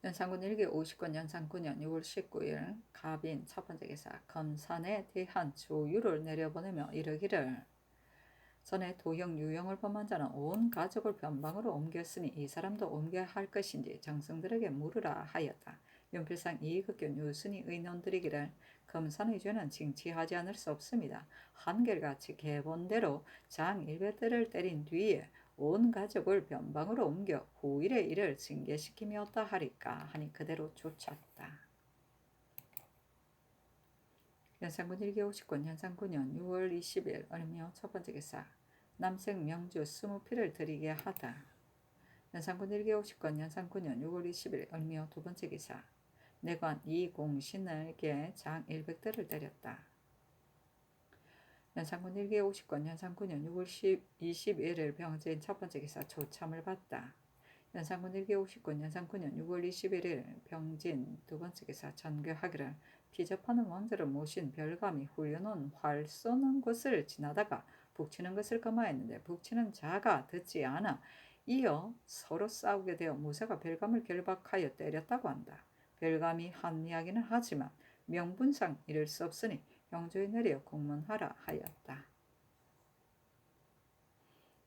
연산군 1기 50권 연산 9년 6월 19일 갑인 첫 번째 기사 검산에 대한 조유를 내려보내며 이르기를 전에 도형 유형을 범한 자는 온 가족을 변방으로 옮겼으니 이 사람도 옮겨야 할 것인지 정승들에게 물으라 하였다. 연필상 이익극견 유순이 의논드리기를 검산의 죄는 징치하지 않을 수 없습니다. 한결같이 계본대로 장일배들을 때린 뒤에 온 가족을 변방으로 옮겨 후일에 이를 징계시키며 어떠 하리까 하니 그대로 쫓았다. 연산군 1기 50권 연산 9년 6월 20일 얼며 첫 번째 기사 남색 명주 20피를 드리게 하다. 연산군 1기 50권 연산 9년 6월 20일 얼며 두 번째 기사 내관 이공신에게 장 100대를 때렸다. 연산군 1기 50권 연산 9년 6월 21일 병진 첫 번째 기사 조참을 받다. 연산군 1기 50권 연산 9년 6월 21일 병진 두 번째 기사 전교하기를 피접하는 왕자를 모신 별감이 훌려놓은 활 쏘는 곳을 지나다가 북치는 것을 금하였는데 북치는 자가 듣지 않아 이어 서로 싸우게 되어 무사가 별감을 결박하여 때렸다고 한다. 별감이 합리하기는 하지만 명분상 이를 수 없으니 형조에 내려 공문하라 하였다.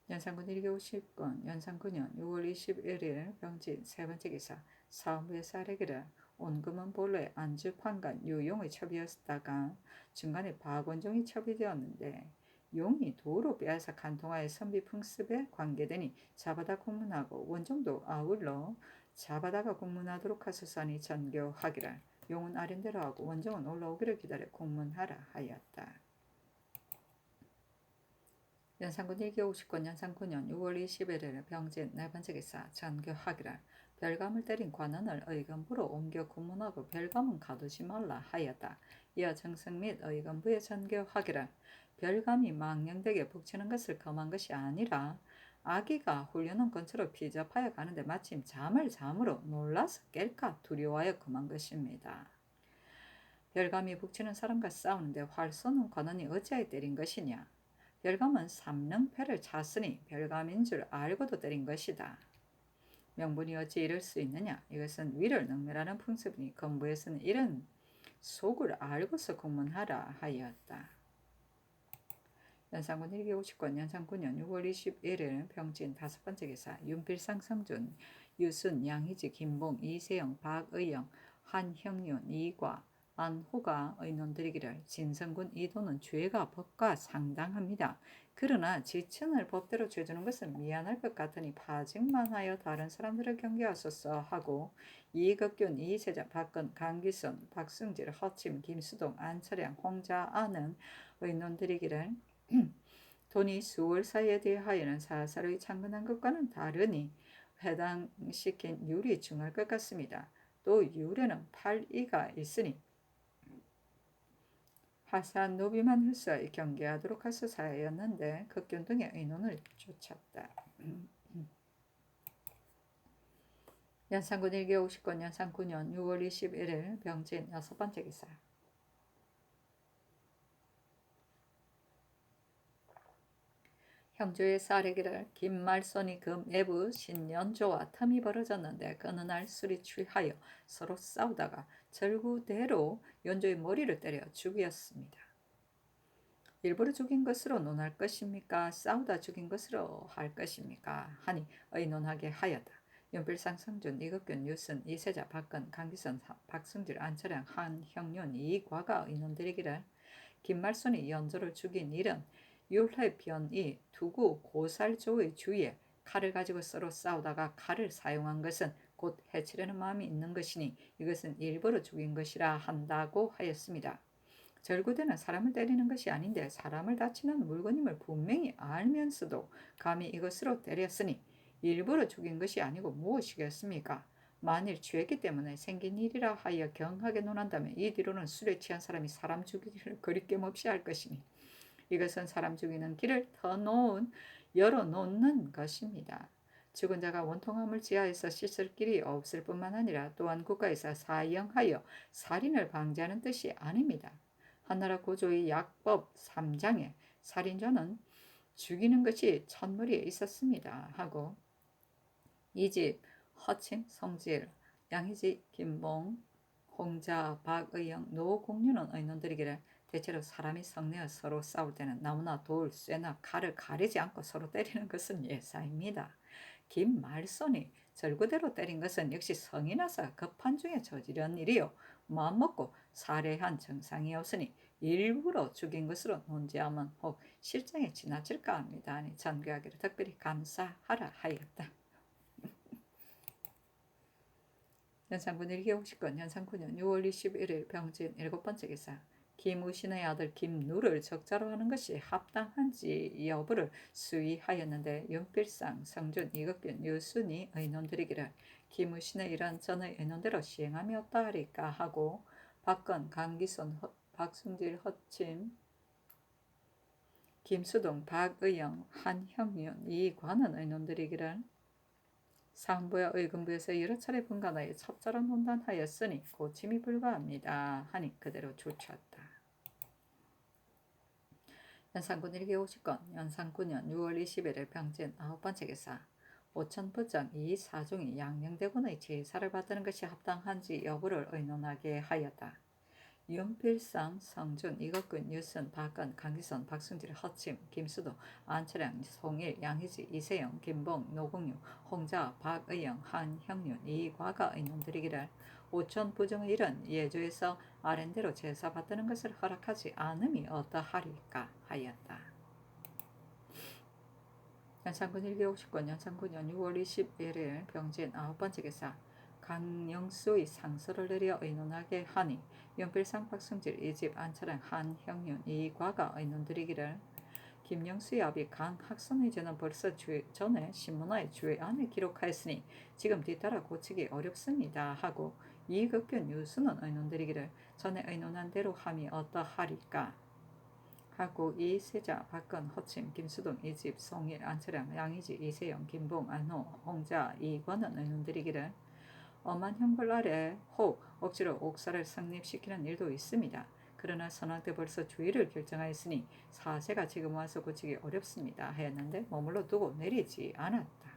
연산군 1기 50건 연산 9년 6월 21일 병진 세 번째 기사 사무의 사례기를 온금은 본래 안주판관 유용의 첩이었다가 중간에 박원종이 첩이 되었는데 용이 도로 빼앗아 간통하여 선비 풍습에 관계되니 잡아다 공문하고 원종도 아울러 잡아다가 공문하도록 하소서니 전교하기를 용은 아린대로 하고 원종은 올라오기를 기다려 공문하라 하였다. 연산군 1기 50권 연산 9년 6월 21일 병진 네 번째 기사 전교하기를 별감을 때린 관원을 의건부로 옮겨 고문하고 별감은 가두지 말라 하였다. 이어 정승 및 의건부에 전교하기를 별감이 망령되게 북치는 것을 금한 것이 아니라 아기가 훌륭한 근처로 피접하여 가는데 마침 잠으로 놀라서 깰까 두려워하여 금한 것입니다. 별감이 북치는 사람과 싸우는데 활 쏘는 관원이 어찌하여 때린 것이냐? 별감은 삼릉패를 찼으니 별감인 줄 알고도 때린 것이다. 명분이 어찌 이럴 수 있느냐? 이것은 위를 능멸하는 풍습이니 건부에서는 이런 속을 알고서 공문하라 하였다. 연산군 1기 50권 연산 9년 6월 21일 병진 5번째 기사 윤필상 성준 유순 양희지 김봉 이세영 박의영 한형윤 이과 안호가 의논드리기를 진성군 이도는 죄가 법과 상당합니다. 그러나 지천을 법대로 죄주는 것은 미안할 것 같으니 파직만 하여 다른 사람들을 경계하소서 하고 이극균 이세자 박근 강기선 박승질 허침 김수동 안철양 홍자아는 의논드리기를 돈이 수월 사이에 대하여는 사사로이 창건한 것과는 다르니 해당시킨 율이 중할 것 같습니다. 또 율에는 8이가 있으니 하산 노비만 흡수하여 경계하도록 하소서하였는데 극균 등의 의논을 쫓았다. 연산군 1기 50권 연산 9년 6월 21일 병진 6번째 기사 형조의 사례기를 김말손이 그 매부 신연조와 틈이 벌어졌는데 어느 날 술이 취하여 서로 싸우다가 절구대로 연조의 머리를 때려 죽였습니다. 일부러 죽인 것으로 논할 것입니까? 싸우다 죽인 것으로 할 것입니까? 하니 의논하게 하였다. 연필상 성준 이극균 유순 이세자 박근 강기선 박승질 안철양 한형윤 이과가 의논드리기를 김말손이 연조를 죽인 일은 율해변이 두구 고살조의 주위에 칼을 가지고 서로 싸우다가 칼을 사용한 것은 곧 해치려는 마음이 있는 것이니 이것은 일부러 죽인 것이라 한다고 하였습니다. 절구대는 사람을 때리는 것이 아닌데 사람을 다치는 물건임을 분명히 알면서도 감히 이것으로 때렸으니 일부러 죽인 것이 아니고 무엇이겠습니까? 만일 죄기 때문에 생긴 일이라 하여 경하게 논한다면 이 뒤로는 술에 취한 사람이 사람 죽이기를 거리낌 없이 할 것이니 이것은 사람 죽이는 길을 열어놓는 것입니다. 죽은 자가 원통함을 지하에서 씻을 길이 없을 뿐만 아니라 또한 국가에서 사형하여 살인을 방지하는 뜻이 아닙니다. 한나라 고조의 약법 3장에 살인자는 죽이는 것이 첫무리에 있었습니다. 하고 이집 허침 성질 양희지 김봉 홍자 박의영 노공유는 의논드리기를 대체로 사람이 성내어 서로 싸울 때는 나무나 돌, 쇠나 칼을 가리지 않고 서로 때리는 것은 예사입니다. 김말손이 절구대로 때린 것은 역시 성이 나서 급한 중에 저지른 일이요 마음먹고 살해한 정상이었으니 일부러 죽인 것으로 논지하면 혹 실정에 지나칠까 합니다. 아니 전교하기를 특별히 감사하라 하였다. 연산군 1기 50권 연산 9년 6월 21일 병진 7번째 기사 김우신의 아들 김누를 적자로 하는 것이 합당한지 여부를 수의하였는데 윤필상, 성준, 이극균, 유순이 의논드리기를 김우신의 이런 전의 의논대로 시행함이었다 하리까 하고 박건, 강기손, 박승질, 허침, 김수동, 박의영, 한형윤, 이관은 의논드리기를 상부와 의금부에서 여러 차례 분간하여 첩자로 논단하였으니 고침이 불가합니다. 하니 그대로 쫓았다. 연산군 1기 50건 연산 9년 6월 21일 병진 9번째 기사 오천부정 이사종이 양녕대군의 제사를 받드는 것이 합당한지 여부를 의논하게 하였다. 윤필상, 성준, 이극근, 유순, 박건, 강기선, 박승질, 허침, 김수도, 안철양, 송일, 양희지, 이세영, 김봉, 노공유, 홍자, 박의영, 한형윤, 이과가 의논드리기를 오천 부정의 일은 예조에서 아랜대로 제사 받드는 것을 허락하지 않음이 어떠하리까 하였다. 연산군 1기 50권 연산 9년 6월 21일 병진 9번째 기사 강영수의 상서를 내려 의논하게 하니 윤필상 박승질 이집 안철양 한형윤 이과가 의논드리기를 김영수의 아비 강학선의 저는 벌써 전에 신문화에 주의 안에 기록하였으니 지금 뒤따라 고치기 어렵습니다 하고 이극균 유수는 의논드리기를 전에 의논한 대로 함이 어떠하리까 하고 이세자, 박건, 허침, 김수동, 이집, 송일, 안철양, 양의지, 이세영, 김봉, 안호, 홍자, 이관은 의논들이기를 엄한 형벌 아래 혹 억지로 옥사를 성립시키는 일도 있습니다. 그러나 선왕 때 벌써 주의를 결정하였으니 사세가 지금 와서 고치기 어렵습니다 하였는데 머물러 두고 내리지 않았다.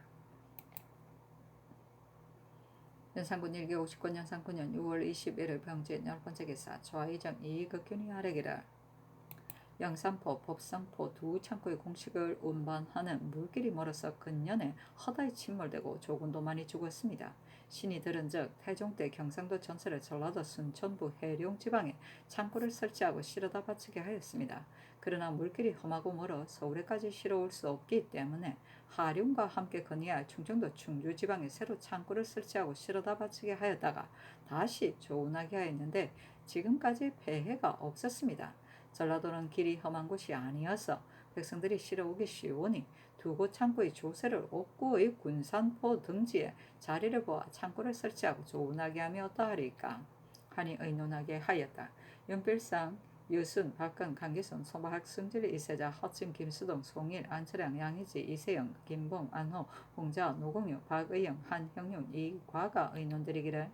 연산군 1기 59년 연산 9년 6월 21일 병진 10번째 기사 좌이정 이극균이 아래기를 영산포, 법성포 두 창고의 공식을 운반하는 물길이 멀어서 근년에 허다히 침몰되고 조군도 많이 죽었습니다. 신이 들은즉 태종 때 경상도 전설의 전라도 순천부 해룡 지방에 창고를 설치하고 실어다 바치게 하였습니다. 그러나 물길이 험하고 멀어 서울에까지 실어올 수 없기 때문에 하룡과 함께 건의할 충청도 충주 지방에 새로 창고를 설치하고 실어다 바치게 하였다가 다시 조운하게 하였는데 지금까지 폐해가 없었습니다. 전라도는 길이 험한 곳이 아니어서 백성들이 실어오기 쉬우니 두 곳 창고의 조세를 옥구의 군산포 등지에 자리를 보아 창고를 설치하고 조운하게 하며 어떠하리까 하니 의논하게 하였다. 연필상 유순, 박근, 강기순, 소마학, 승질, 이세자, 허침, 김수동, 송일, 안철양, 양희지, 이세영, 김봉, 안호, 홍자, 노공유, 박의영, 한형윤, 이과가 의논들이기를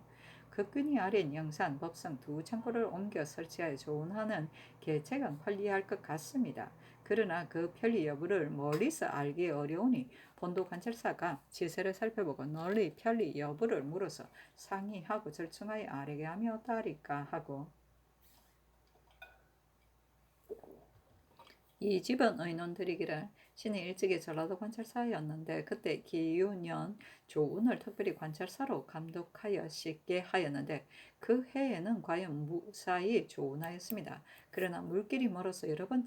극균이 아린 영산, 법성 두 창고를 옮겨 설치하여 조운하는 계책은 편리할 것 같습니다. 그러나 그 편리 여부를 멀리서 알기 어려우니 본도 관찰사가 지세를 살펴보고 널리 편리 여부를 물어서 상의하고 절충하여 아뢰게 하며 어떠하리까 하고 이 집은 의논드리기를 신이 일찍이 전라도 관찰사였는데 그때 기유년 조운을 특별히 관찰사로 감독하여 씻게 하였는데 그 해에는 과연 무사히 조운하였습니다. 그러나 물길이 멀어서 여러 번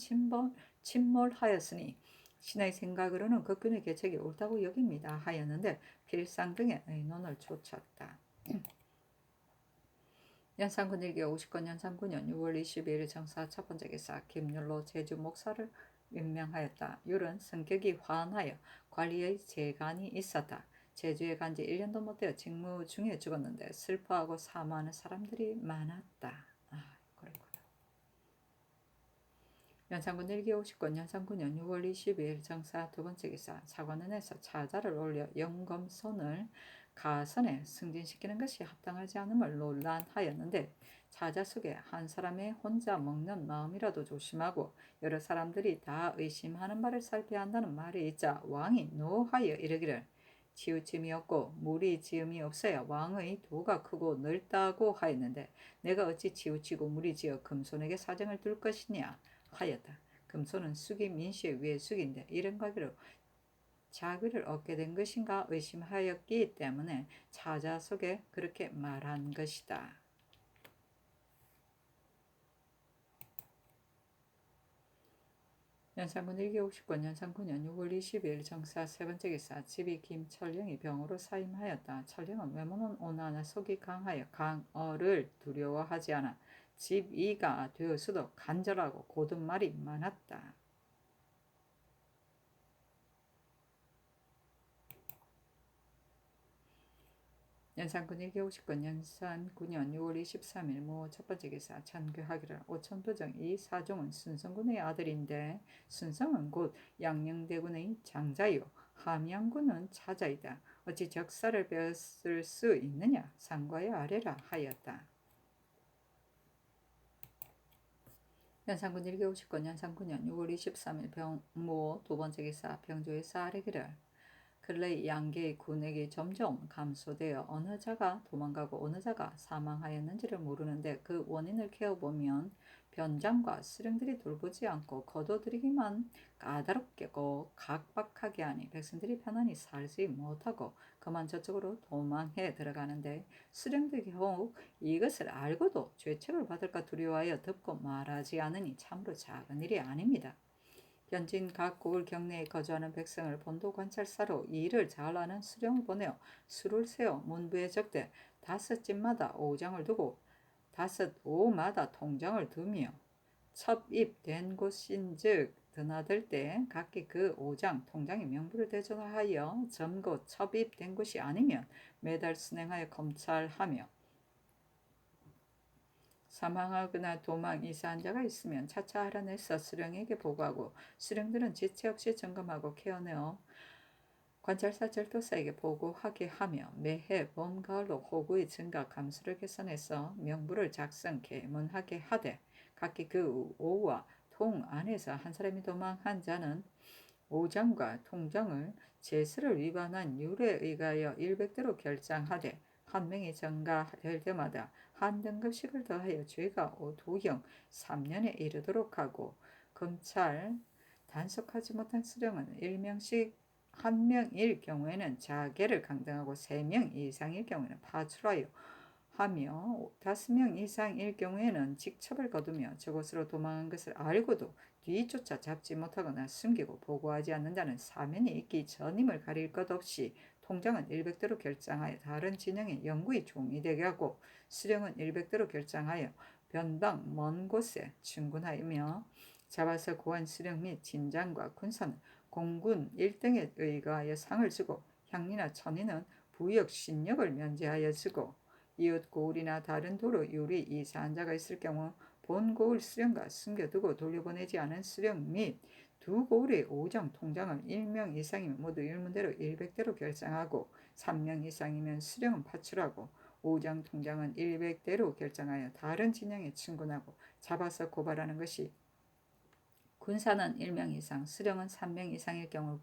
침몰하였으니 신의 생각으로는 극균의 계책이 옳다고 여깁니다 하였는데 필상 등의 의논을 좇았다. 연산군 1기 59년 연산 9년 6월 22일 정사 첫 번째 기사 김율로 제주 목사를 임명하였다. 율은 성격이 환하여 관리의 재간이 있었다. 제주에 간 지 1년도 못 되어 직무 중에 죽었는데 슬퍼하고 사모하는 사람들이 많았다. 그렇구나. 연산군 1기 59년 연산 9년 6월 22일 정사 두 번째 기사 사관원에서 차자를 올려 영검손을 가선에 승진시키는 것이 합당하지 않음을 논란하였는데 차자 속에 한 사람의 혼자 먹는 마음이라도 조심하고 여러 사람들이 다 의심하는 바를 살펴야 한다는 말이 있자 왕이 노하여 이르기를 치우침이 없고 무리지음이 없어야 왕의 도가 크고 넓다고 하였는데 내가 어찌 치우치고 무리지어 금손에게 사정을 둘 것이냐 하였다. 금손은 숙이 민시의 외숙인데 이런 관계로 자귀를 얻게 된 것인가 의심하였기 때문에 차자 속에 그렇게 말한 것이다. 연산군 1기 59년 연산 9년 6월 22일 정사 세 번째 기사 집이 김철령이 병으로 사임하였다. 철령은 외모는 온화하나 속이 강하여 강어를 두려워하지 않아 집이가 되었어도 간절하고 고든 말이 많았다. 연산군 1기 59년 연산 9년 6월 23일 모 첫번째 기사 전교하기를 오천도정 이 사종은 순성군의 아들인데 순성은 곧 양녕대군의 장자요 함양군은 차자이다. 어찌 적사를 빼앗을 수 있느냐 상과에 아뢰라 하였다. 연산군 1기 59년 연산 9년 6월 23일 병모 두번째 기사 병조에서 아뢰기를 근래 양계의 군액이 점점 감소되어 어느 자가 도망가고 어느 자가 사망하였는지를 모르는데 그 원인을 캐어보면 변장과 수령들이 돌보지 않고 거둬들이기만 까다롭고 각박하게 하니 백성들이 편안히 살지 못하고 그만 저쪽으로 도망해 들어가는데 수령들이 혹 이것을 알고도 죄책을 받을까 두려워하여 덮고 말하지 않으니 참으로 작은 일이 아닙니다. 현진 각국을 경내에 거주하는 백성을 본도 관찰사로 일을 잘하는 수령을 보내어 수를 세워 문부에 적되 5집마다 5장을 두고 5오마다 통장을 두며 첩입된 곳인즉 드나들 때 각기 그 5장 통장의 명부를 대조하여 점고 첩입된 곳이 아니면 매달 순행하여 검찰하며 사망하거나 도망 이사한 자가 있으면 차차 알아내서 수령에게 보고하고 수령들은 지체 없이 점검하고 케어내어 관찰사 절도사에게 보고하게 하며 매해 봄 가을로 호구의 증가 감소를 개선해서 명부를 작성 계문하게 하되 각기 그 오와 통 안에서 한 사람이 도망한 자는 오장과 통장을 제수를 위반한 율에 의하여 일백대로 결장하되 한 명이 전가될 때마다 한 등급씩을 더하여 죄가 도형 3년에 이르도록 하고 검찰 단속하지 못한 수령은 1명씩 1명일 경우에는 자계를 강등하고 3명 이상일 경우에는 파출하여 하며 5명 이상일 경우에는 직첩을 거두며 저곳으로 도망한 것을 알고도 뒤쫓아 잡지 못하거나 숨기고 보고하지 않는 자는 사면이 있기 전임을 가릴 것 없이 통장은 100대로 결장하여 다른 진영의 영구히 종이 되게 하고 수령은 100대로 결장하여 변방 먼 곳에 충군하며 잡아서 고한 수령 및 진장과 군사는 공군 1등에 의거하여 상을 주고 향리나 천인은 부역 신역을 면제하여 주고 이웃 고을이나 다른 도로 요리 이사한 자가 있을 경우 본 고을 수령과 숨겨두고 돌려보내지 않은 수령 및 두 고을의 오장 통장을 1명 이상이면 모두 일문대로 100대로 결정하고 3명 이상이면 수령은 파출하고 오장 통장은 100대로 결정하여 다른 진영에 충군하고 잡아서 고발하는 것이 군사는 1명 이상, 수령은 3명 이상일 경우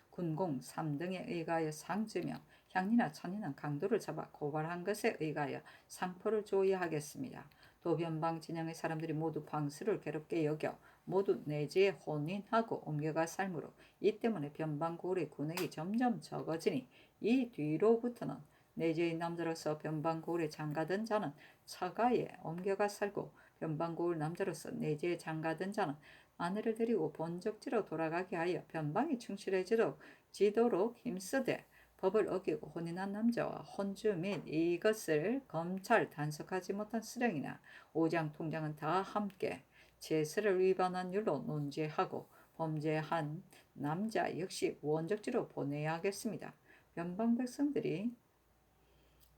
군공 3등에 의하여 상주며 향리나 천인은 강도를 잡아 고발한 것에 의하여 상포를 조의하겠습니다. 또 변방 진영의 사람들이 모두 방수를 괴롭게 여겨 모두 내지에 혼인하고 옮겨가 살므로 이 때문에 변방고을의 군액이 점점 적어지니 이 뒤로부터는 내지의 남자로서 변방고을에 장가든 자는 처가에 옮겨가 살고 변방고을 남자로서 내지에 장가든 자는 아내를 데리고 본적지로 돌아가게 하여 변방이 충실해지도록 힘쓰되 법을 어기고 혼인한 남자와 혼주 및 이것을 검찰 단속하지 못한 수령이나 오장 통장은 다 함께 제세를 위반한 율로 논죄하고 범죄한 남자 역시 원적지로 보내야 하겠습니다. 변방 백성들이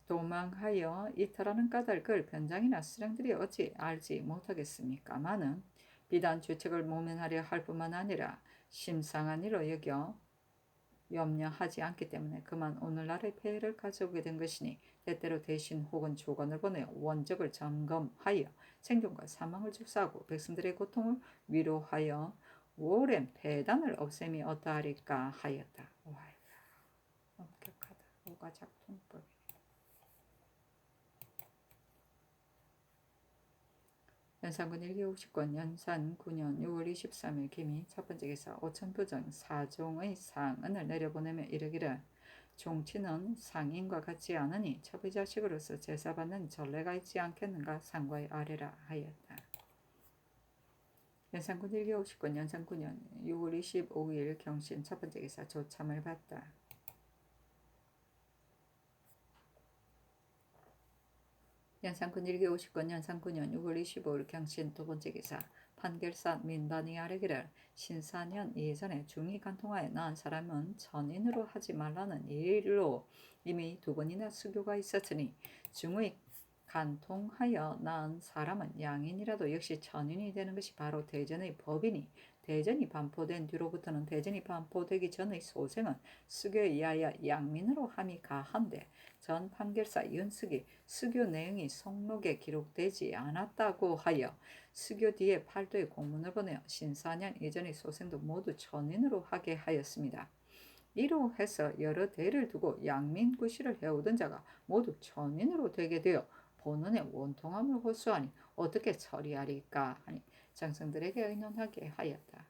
도망하여 이탈하는 까닭을 변장이나 수령들이 어찌 알지 못하겠습니까마는 비단 죄책을 모면하려 할 뿐만 아니라 심상한 일로 여겨 염려하지 않기 때문에 그만 오늘날의 폐해를 가져오게 된 것이니 때때로 대신 혹은 조건을 보내어 원적을 점검하여 생존과 사망을 축소하고 백성들의 고통을 위로하여 오랜 폐단을 없앰이 어떠하리까 하였다. 와, 엄격하다. 오가작통법. 연산군 1기 50권 연산 9년 6월 23일 김이 첫 번째 기사 5천부정 4종의 상은을 내려보내며 이르기를 종치는 상인과 같지 않으니 첩의자식으로서 제사받는 전례가 있지 않겠는가 상과의 아래라 하였다. 연산군 1기 50권 연산 9년 6월 25일 경신 첫 번째 기사 조참을 받다. 연산군 1기 50권 연산 9년 6월 25일 경신 두 번째 기사 판결사 민반이 아뢰기를 신사년 이전에 중이 간통하여 낳은 사람은 천인으로 하지 말라는 일로 이미 두 번이나 수교가 있었으니 중의 간통하여 낳은 사람은 양인이라도 역시 천인이 되는 것이 바로 대전의 법이니 대전이 반포된 뒤로부터는 대전이 반포되기 전의 소생은 수교에 의하여 양민으로 함이 가한데 전 판결사 윤숙이 수교 내용이 속록에 기록되지 않았다고 하여 수교 뒤에 팔도에 공문을 보내어 신사년 이전의 소생도 모두 천인으로 하게 하였습니다. 이로 해서 여러 대를 두고 양민구시를 해오던 자가 모두 천인으로 되게 되어 본원의 원통함을 호소하니 어떻게 처리하리까 하니 장성들에게 의논하게 하였다.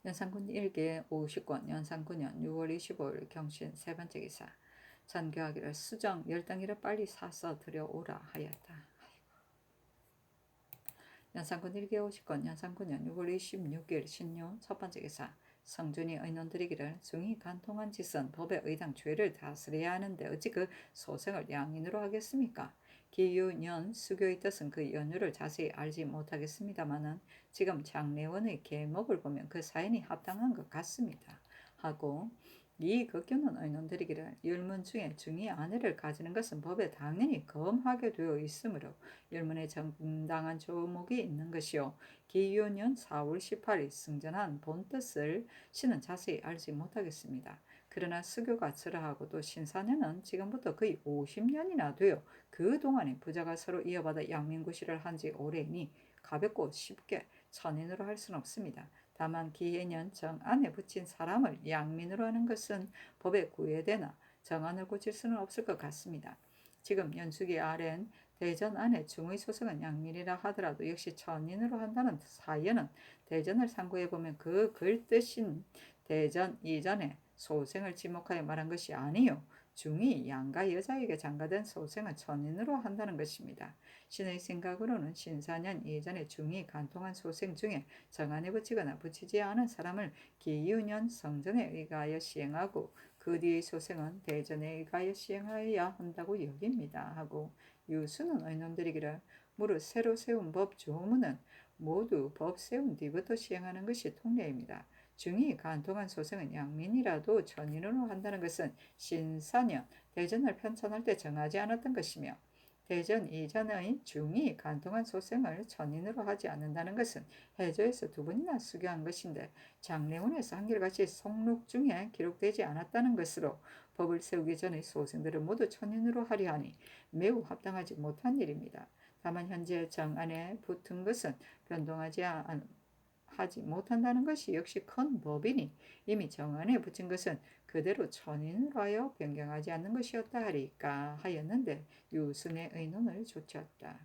연산군 1기 50권 연산 9년 6월 25일 경신 세 번째 기사 전교하기를 수정 10덩이를 빨리 사서 들여오라 하였다. 연산군 1기 50권 연산 9년 6월 26일 신유 첫 번째 기사 성준이 의논드리기를 중이 간통한 짓은 법에 의당 죄를 다스려야 하는데 어찌 그 소생을 양인으로 하겠습니까? 기유년 수교의 뜻은 그 연유를 자세히 알지 못하겠습니다마는 지금 장례원의 계목을 보면 그 사연이 합당한 것 같습니다. 하고 이극교는 의논드리기를 율문 중에 중이 아내를 가지는 것은 법에 당연히 금하게 되어 있으므로 율문에 정당한 조목이 있는 것이요 기유년 4월 18일 승전한 본뜻을 신은 자세히 알지 못하겠습니다. 그러나 수교가 절하하고도 신사년은 지금부터 거의 50년이나 되어 그동안에 부자가 서로 이어받아 양민구실을 한 지 오래이니 가볍고 쉽게 천인으로 할 수는 없습니다. 다만 기해년 정안에 붙인 사람을 양민으로 하는 것은 법에 구애되나 정안을 고칠 수는 없을 것 같습니다. 지금 연수기 아래는 대전 안에 중의 소승은 양민이라 하더라도 역시 천인으로 한다는 사연은 대전을 상고해보면 그 글 뜻인 대전 이전에 소생을 지목하여 말한 것이 아니요 중이 양가 여자에게 장가된 소생은 천인으로 한다는 것입니다. 신의 생각으로는 신사년 이전에 중이 간통한 소생 중에 정안에 붙이거나 붙이지 않은 사람을 기유년 성전에 의가하여 시행하고 그 뒤의 소생은 대전에 의가하여 시행하여야 한다고 여깁니다. 하고 유수는 의논드리기를 무릇 새로 세운 법 조문은 모두 법 세운 뒤부터 시행하는 것이 통례입니다. 중이 간통한 소생은 양민이라도 천인으로 한다는 것은 신사년 대전을 편찬할 때 정하지 않았던 것이며 대전 이전의 중이 간통한 소생을 천인으로 하지 않는다는 것은 해조에서 두 번이나 수교한 것인데 장례원에서 한결같이 속록 중에 기록되지 않았다는 것으로 법을 세우기 전의 소생들을 모두 천인으로 하려 하니 매우 합당하지 못한 일입니다. 다만 현재 정안에 붙은 것은 변동하지 하지 못한다는 것이 역시 큰 법이니 이미 정안에 붙인 것은 그대로 천인으로 하여 변경하지 않는 것이었다 하리까 하였는데 유순의 의논을 좇았다.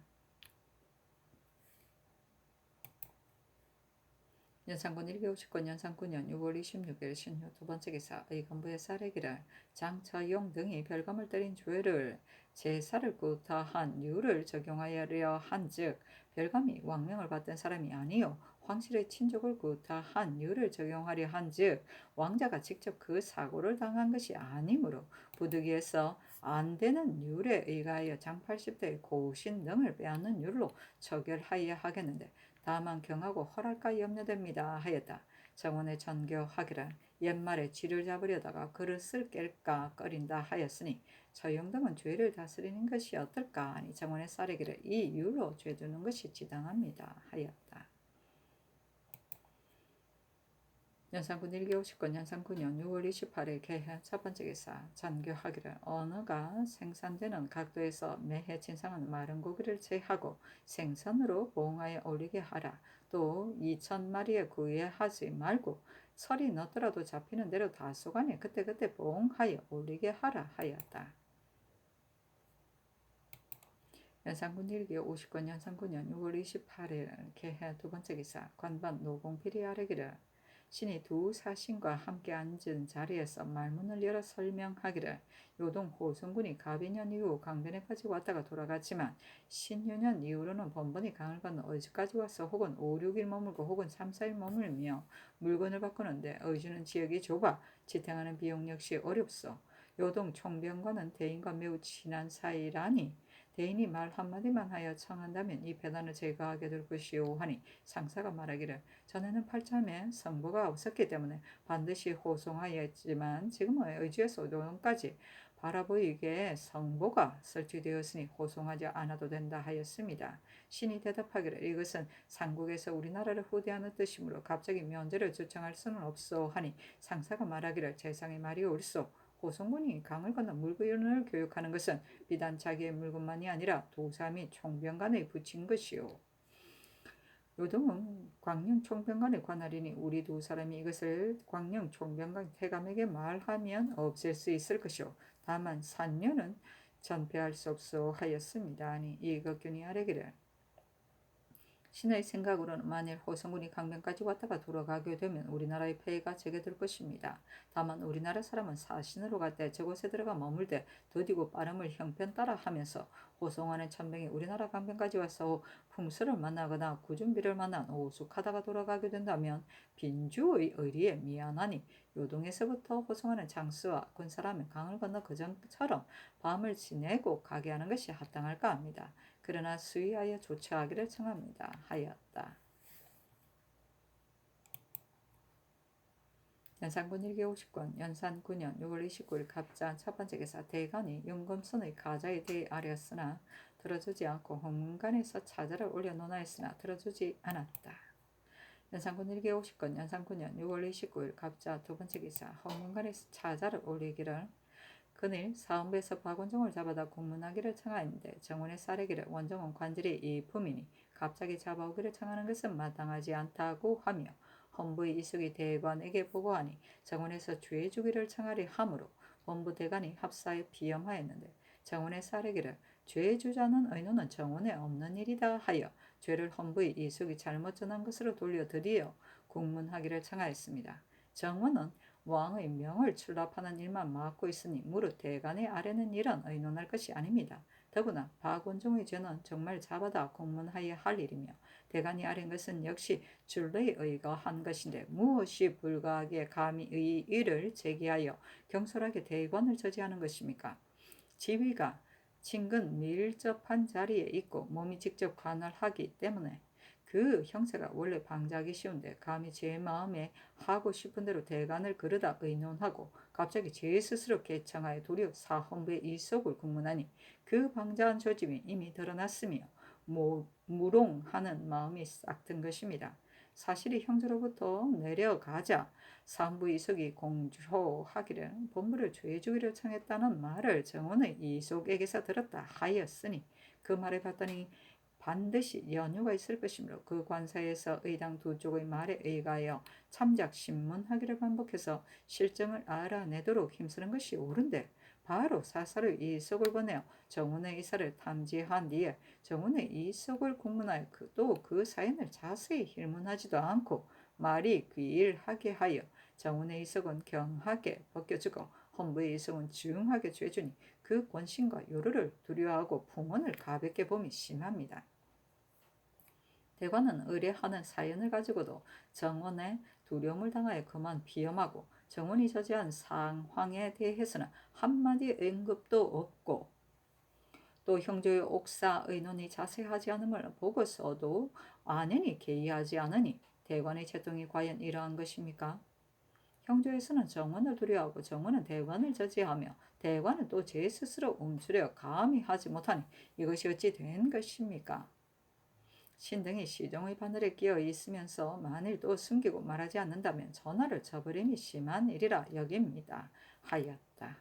연산군 159년 연산군년 6월 26일 신휴 두 번째 기사 의건부의 사례기를 장처용 등이 별검을 때린 죄를 제사를 구타한 유를 적용하여려 한즉 별검이 왕명을 받던 사람이 아니요 황실의 친족을 구타한 유를 적용하려 한즉 왕자가 직접 그 사고를 당한 것이 아니므로 부득이해서 안 되는 율에 의하여 장 80대의 고신 등을 빼앗는 율로 처결하여야 하겠는데 다만 경하고 허랄까 염려됩니다 하였다. 정원의 전교하기를 옛말에 쥐를 잡으려다가 그릇을 깰까 꺼린다 하였으니 처용등은 죄를 다스리는 것이 어떨까 하니 정원의 사례기를 이 율로 죄두는 것이 지당합니다 하였다. 연산군 1기 59년 연산군년 6월 28일 개해 첫 번째 기사 전교하기를 언어가 생산되는 각도에서 매해 진상은 마른 고기를 제하고 생선으로 보응하여 올리게 하라. 또 2,000마리에 구애하지 말고 설이 넣더라도 잡히는 대로 다소간에 그때그때 보응하여 올리게 하라 하였다. 연산군 1기 59년 연산군년 6월 28일 개해 두 번째 기사 관반 노공필이 아뢰기를 신이 두 사신과 함께 앉은 자리에서 말문을 열어 설명하기를 요동 호성군이 가비년 이후 강변에까지 왔다가 돌아갔지만 신유년 이후로는 번번이 강을 건너 어디까지 와서 혹은 5, 6일 머물고 혹은 3, 4일 머물며 물건을 바꾸는데 의주는 지역이 좁아 지탱하는 비용 역시 어렵소. 요동 총병과는 대인과 매우 친한 사이라니 대인이 말 한마디만 하여 청한다면 이 배단을 제거하게 될 것이오 하니 상사가 말하기를 전에는 팔참에 성보가 없었기 때문에 반드시 호송하여 했지만 지금은 의주에서 노동까지 바라보이게 성보가 설치되었으니 호송하지 않아도 된다 하였습니다. 신이 대답하기를 이것은 삼국에서 우리나라를 후대하는 뜻이므로 갑자기 면제를 조청할 수는 없소 하니 상사가 말하기를 재상의 말이 옳소. 호송군이 강을 건너 물건을 교육하는 것은 비단 자기의 물건만이 아니라 도사 및 총병간에 붙인 것이요. 요동은 광령 총병관의 관할이니 우리 두 사람이 이것을 광령 총병관 태감에게 말하면 없앨 수 있을 것이요. 다만 산녀는 전폐할 수 없어 하였습니다. 아니 이극균이 아뢰기를 신의 생각으로는 만일 호성군이 강변까지 왔다가 돌아가게 되면 우리나라의 폐해가 제게 될 것입니다. 다만 우리나라 사람은 사신으로 갈 때 저곳에 들어가 머물 때 더디고 빠름을 형편 따라 하면서 호송하는 천병이 우리나라 강변까지 와서 풍수를 만나거나 구준비를 만나 오숙하다가 돌아가게 된다면 빈주의 의리에 미안하니 요동에서부터 호송하는 장수와 군사라면 강을 건너 그전처럼 밤을 지내고 가게 하는 것이 합당할까 합니다. 그러나 수의하여 조처하기를 청합니다. 하였다. 연산군 일기 50권 연산 9년 6월 29일 갑자 첫 번째 기사 대간이 윤금손의 가자에 대해 아뢰었으나 들어주지 않고 홍문관에서 차자를 올려 논하였으나 들어주지 않았다. 연산군 일기 50권 연산 9년 6월 29일 갑자 두 번째 기사 홍문관에서 차자를 올리기를 그늘 사헌부에서 박원종을 잡아다 공문하기를 청하였는데 정원의 사례기를 원종은 관절이 이품이니 갑자기 잡아오기를 청하는 것은 마땅하지 않다고 하며 헌부의 이숙이 대관에게 보고하니 정원에서 죄 주기를 청하리 하므로 본부 대관이 합사에 비염하였는데 정원의 사례기를 죄 주자는 의논은 정원에 없는 일이다 하여 죄를 헌부의 이숙이 잘못 전한 것으로 돌려드리어 공문하기를 청하였습니다. 정원은 왕의 명을 출납하는 일만 맡고 있으니 무릇 대간의 아래는 일은 의논할 것이 아닙니다. 더구나 박원종의 죄는 정말 잡아다 공문하여야 할 일이며 대간이 아랜 것은 역시 줄레의 의가 한 것인데 무엇이 불가하게 감히 의 일을 제기하여 경솔하게 대관을 저지하는 것입니까? 지위가 친근 밀접한 자리에 있고 몸이 직접 관할하기 때문에 그 형세가 원래 방자하기 쉬운데 감히 제 마음에 하고 싶은 대로 대간을 그르다 의논하고 갑자기 제 스스로 개청하여 도리어 사헌부의 일속을 국문하니 그 방자한 조짐이 이미 드러났으며 무롱하는 마음이 싹 든 것입니다. 사실이 형제로부터 내려가자 사헌부 이속이 공조하기를 본부를 죄주기를 청했다는 말을 정원의 이속에게서 들었다 하였으니 그 말을 봤더니 반드시 연유가 있을 것이므로 그 관사에서 의당 두 쪽의 말에 의가하여 참작 신문하기를 반복해서 실정을 알아내도록 힘쓰는 것이 옳은데 바로 사사로 이속을 보내어 정운의 이사를 탐지한 뒤에 정운의 이속을 공문하여 또 그 사연을 자세히 hir문하지도 않고 말이 귀일하게 하여 정운의 이속은 경하게 벗겨주고 헌부의 이속은 중하게 죄주니 그 권신과 요르를 두려워하고 풍언을 가볍게 봄이 심합니다. 대관은 의뢰하는 사연을 가지고도 정원에 두려움을 당하여 그만 비염하고 정원이 저지한 상황에 대해서는 한마디 언급도 없고 또 형제의 옥사 의논이 자세하지 않음을 보고서도 아내니 개의하지 않으니 대관의 채통이 과연 이러한 것입니까? 형제에서는 정원을 두려워하고 정원은 대관을 저지하며 대관은 또 제 스스로 움츠려 감히 하지 못하니 이것이 어찌 된 것입니까? 신등이 시종의 바늘에 끼어 있으면서 만일 또 숨기고 말하지 않는다면 전하를 저버림이 심한 일이라 여깁니다. 하였다.